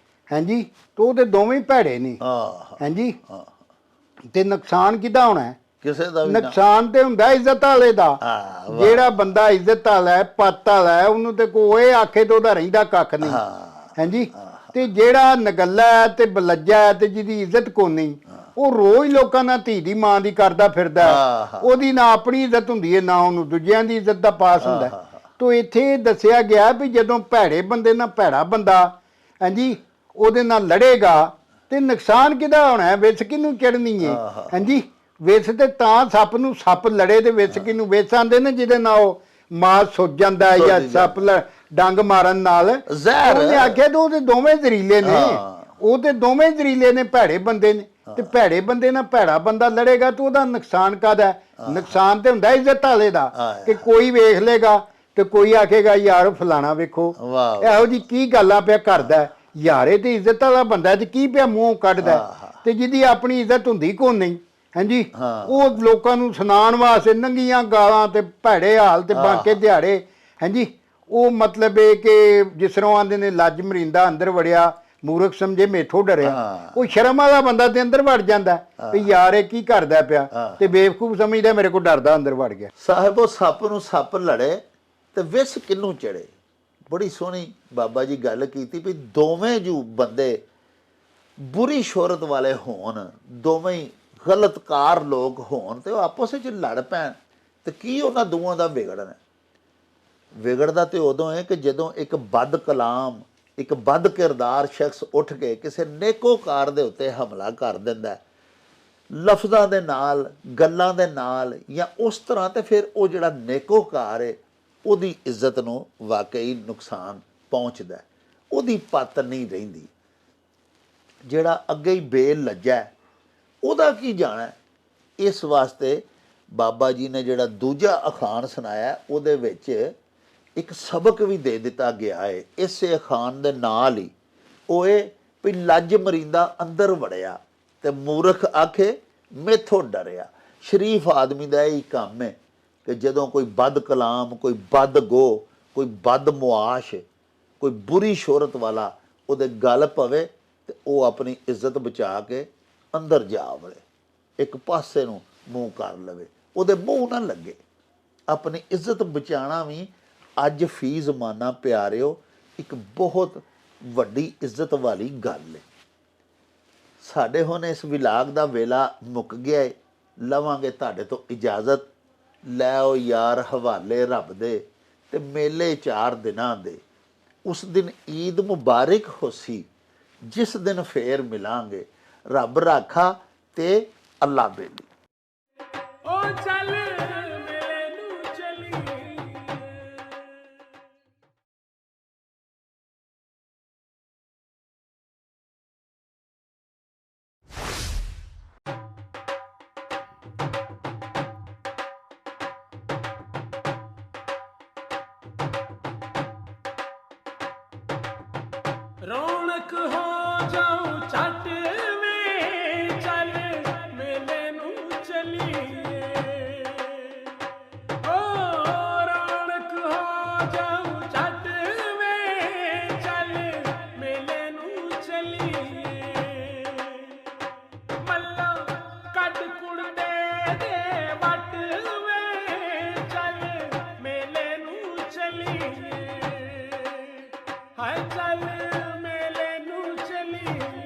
ਹਾਂਜੀ, ਤਾਂ ਉਹਦੇ ਦੋਵੇਂ ਭੈੜੇ ਨੇ। ਹਾਂਜੀ, ਤੇ ਨੁਕਸਾਨ ਕਿਹਦਾ ਹੋਣਾ? ਕਿਸੇ ਦਾ ਵੀ ਨੁਕਸਾਨ ਤੇ ਹੁੰਦਾ ਇੱਜ਼ਤ ਵਾਲੇ ਦਾ। ਜਿਹੜਾ ਬੰਦਾ ਇੱਜ਼ਤ ਵਾਲਾ ਹੈ, ਪੱਤ ਵਾਲਾ ਹੈ, ਉਹਨੂੰ ਤੇ ਕੋਈ ਆਖੇ ਤੇ ਉਹਦਾ ਰਹਿੰਦਾ ਕੱਖ ਨਹੀਂ। ਹਾਂਜੀ, ਤੇ ਜਿਹੜਾ ਨਗੱਲਾ ਹੈ ਤੇ ਬਲੱਜਾ ਹੈ ਤੇ ਜਿਹਦੀ ਇੱਜ਼ਤ ਕੋਈ ਨਹੀਂ, ਉਹ ਰੋਜ਼ ਲੋਕਾਂ ਨਾਲ ਧੀ ਦੀ ਮਾਂ ਦੀ ਕਰਦਾ ਫਿਰਦਾ। ਉਹਦੀ ਨਾ ਆਪਣੀ ਇੱਜ਼ਤ ਹੁੰਦੀ ਹੈ, ਨਾ ਉਹਨੂੰ ਦੂਜਿਆਂ ਦੀ ਇੱਜ਼ਤ ਦਾ ਪਾਸ ਹੁੰਦਾ। ਤੋ ਇੱਥੇ ਦੱਸਿਆ ਗਿਆ ਵੀ ਜਦੋਂ ਭੈੜੇ ਬੰਦੇ ਨਾਲ ਭੈੜਾ ਬੰਦਾ, ਹਾਂਜੀ, ਉਹਦੇ ਨਾਲ ਲੜੇਗਾ ਤੇ ਨੁਕਸਾਨ ਕਿਹਦਾ ਹੋਣਾ? ਵਿਸ ਕਿਹਨੂੰ ਚੜਨੀ ਹੈ? ਹਾਂਜੀ, ਵਿਸ ਤੇ ਤਾਂ ਸੱਪ ਨੂੰ ਸੱਪ ਲੜੇ ਤੇ ਵਿਸ ਕਿਹਨੂੰ? ਵਿਸ ਆਂਦੇ ਨੇ ਜਿਹਦੇ ਨਾਲ ਉਹ ਮਾਸ ਸੁੱਜ ਜਾਂਦਾ ਹੈ, ਜਾਂ ਸੱਪ ਡੰਗ ਮਾਰਨ ਨਾਲ ਜ਼ਹਿਰ। ਉਹਨੇ ਆਖਿਆ ਤੇ ਉਹਦੇ ਦੋਵੇਂ ਜ਼ਰੀਲੇ ਨੇ, ਉਹ ਤੇ ਦੋਵੇਂ ਜ਼ਰੀਲੇ ਨੇ, ਭੈੜੇ ਬੰਦੇ ਨੇ। ਤੇ ਭੈੜੇ ਬੰਦੇ ਨਾਲ ਭੈੜਾ ਬੰਦਾ ਲੜੇਗਾ ਤਾਂ ਉਹਦਾ ਨੁਕਸਾਨ ਕਾਹਦਾ? ਨੁਕਸਾਨ ਤੇ ਹੁੰਦਾ ਇੱਜ਼ਤ ਵਾਲੇ ਦਾ, ਕਿ ਕੋਈ ਵੇਖ ਲੇਗਾ ਤੇ ਕੋਈ ਆਖੇਗਾ ਯਾਰ ਫਲਾਣਾ ਵੇਖੋ ਇਹੋ ਜੀ ਕੀ ਗੱਲਾਂ ਪਿਆ ਕਰਦਾ, ਯਾਰੇ ਤੇ ਇੱਜ਼ਤ ਵਾਲਾ ਬੰਦਾ ਤੇ ਕੀ ਪਿਆ ਮੂੰਹ ਕੱਢਦਾ। ਤੇ ਜਿਹਦੀ ਆਪਣੀ ਇੱਜ਼ਤ ਹੁੰਦੀ ਕੋਈ ਨਹੀਂ, ਹਾਂਜੀ, ਉਹ ਲੋਕਾਂ ਨੂੰ ਸੁਣਾਉਣ ਵਾਸਤੇ ਨੰਗੀਆਂ ਗਾਲਾਂ ਤੇ ਭੈੜੇ ਹਾਲ ਤੇ ਬਾਂਕੇ ਦਿਹਾੜੇ, ਹਾਂਜੀ, ਉਹ ਮਤਲਬ ਇਹ ਕਿ ਜਿਸ ਤਰ੍ਹਾਂ ਆਂਦੇ ਨੇ ਲੱਜ ਮਰਿੰਦਾ ਅੰਦਰ ਵੜਿਆ, ਮੂਰਖ ਸਮਝੇ ਮੇਥੋਂ ਡਰਿਆ। ਉਹ ਸ਼ਰਮ ਵਾਲਾ ਬੰਦਾ ਤੇ ਅੰਦਰ ਵੜ ਜਾਂਦਾ ਵੀ ਯਾਰ ਇਹ ਕੀ ਕਰਦਾ ਪਿਆ, ਤੇ ਬੇਵਕੂਫ ਸਮਝਦਾ ਮੇਰੇ ਕੋਲ ਡਰਦਾ ਅੰਦਰ ਵੜ ਗਿਆ। ਸਾਹਿਬ ਉਹ ਸੱਪ ਨੂੰ ਸੱਪ ਲੜੇ ਤੇ ਵਿਸ ਕਿਹਨੂੰ ਚੜੇ। ਬੜੀ ਸੋਹਣੀ ਬਾਬਾ ਜੀ ਗੱਲ ਕੀਤੀ ਵੀ ਦੋਵੇਂ ਜੂ ਬੰਦੇ ਬੁਰੀ ਸ਼ੋਹਰਤ ਵਾਲੇ ਹੋਣ, ਦੋਵੇਂ ਹੀ ਗਲਤਕਾਰ ਲੋਕ ਹੋਣ ਤੇ ਉਹ ਆਪਸ ਵਿੱਚ ਲੜ ਪੈਣ ਤੇ ਕੀ ਉਹਨਾਂ ਦੋਵਾਂ ਦਾ ਵਿਗੜਨਾ? ਵਿਗੜਦਾ ਤੇ ਉਦੋਂ ਹੈ ਕਿ ਜਦੋਂ ਇੱਕ ਬਦ ਕਲਾਮ, ਇੱਕ ਬਦ ਕਿਰਦਾਰ ਸ਼ਖਸ ਉੱਠ ਕੇ ਕਿਸੇ ਨੇਕੋਕਾਰ ਦੇ ਉੱਤੇ ਹਮਲਾ ਕਰ ਦਿੰਦਾ ਲਫ਼ਜ਼ਾਂ ਦੇ ਨਾਲ, ਗੱਲਾਂ ਦੇ ਨਾਲ ਜਾਂ ਉਸ ਤਰ੍ਹਾਂ, ਤੇ ਫਿਰ ਉਹ ਜਿਹੜਾ ਨੇਕੋਕਾਰ ਹੈ ਉਹਦੀ ਇੱਜ਼ਤ ਨੂੰ ਵਾਕਈ ਨੁਕਸਾਨ ਪਹੁੰਚਦਾ, ਉਹਦੀ ਪੱਤ ਨਹੀਂ ਰਹਿੰਦੀ। ਜਿਹੜਾ ਅੱਗੇ ਹੀ ਬੇਲੱਜਾ ਉਹਦਾ ਕੀ ਜਾਣਾ? ਇਸ ਵਾਸਤੇ ਬਾਬਾ ਜੀ ਨੇ ਜਿਹੜਾ ਦੂਜਾ ਅਖਾਣ ਸੁਣਾਇਆ ਉਹਦੇ ਵਿੱਚ ਇੱਕ ਸਬਕ ਵੀ ਦੇ ਦਿੱਤਾ ਗਿਆ ਹੈ ਇਸੇ ਅਖਾਣ ਦੇ ਨਾਲ ਹੀ। ਉਹ ਇਹ ਵੀ ਲੱਜ ਮਰਿੰਦਾ ਅੰਦਰ ਵੜਿਆ ਤੇ ਮੂਰਖ ਆਖੇ ਮੈਥੋਂ ਡਰਿਆ। ਸ਼ਰੀਫ ਆਦਮੀ ਦਾ ਇਹ ਕੰਮ ਹੈ ਕਿ ਜਦੋਂ ਕੋਈ ਬਦ ਕਲਾਮ, ਕੋਈ ਬਦ ਗੋ, ਕੋਈ ਬਦ ਮੁਆਸ਼ ਕੋਈ ਬੁਰੀ ਸ਼ੋਹਰਤ ਵਾਲਾ ਉਹਦੇ ਗਲ ਪਵੇ ਤੇ ਉਹ ਆਪਣੀ ਇੱਜ਼ਤ ਬਚਾ ਕੇ ਅੰਦਰ ਜਾ ਵੜੇ, ਇੱਕ ਪਾਸੇ ਨੂੰ ਮੂੰਹ ਕਰ ਲਵੇ, ਉਹਦੇ ਮੂੰਹ ਨਾ ਲੱਗੇ। ਆਪਣੀ ਇੱਜ਼ਤ ਬਚਾਉਣਾ ਵੀ ਅੱਜ ਫੀ ਜ਼ਮਾਨਾ ਪਿਆਰਿਓ ਇੱਕ ਬਹੁਤ ਵੱਡੀ ਇੱਜ਼ਤ ਵਾਲੀ ਗੱਲ ਹੈ। ਸਾਡੇ ਹੁਣ ਇਸ ਵਿਲਾਗ ਦਾ ਵੇਲਾ ਮੁੱਕ ਗਿਆ ਹੈ। ਲਵਾਂਗੇ ਤੁਹਾਡੇ ਤੋਂ ਇਜਾਜ਼ਤ। ਲੈ ਆਓ ਯਾਰ ਹਵਾਲੇ ਰੱਬ ਦੇ ਤੇ ਮੇਲੇ 4 ਦਿਨਾਂ ਦੇ। ਉਸ ਦਿਨ ਈਦ ਮੁਬਾਰਕ ਹੋਸੀ, ਜਿਸ ਦਿਨ ਫੇਰ ਮਿਲਾਂਗੇ। ਰੱਬ ਰਾਖਾ ਤੇ ਅੱਲਾ ਬੇਲੀ। ओ चल मेले नू चली रौनक हो जाऊं चट में चल मेले नू चलिए ओ रौनक हो जाऊं चट में चल मेले नू चलिए मल्ला कट कुड़ दे बट में चल मेले नू चलिए हाय चल मेले नू चलिए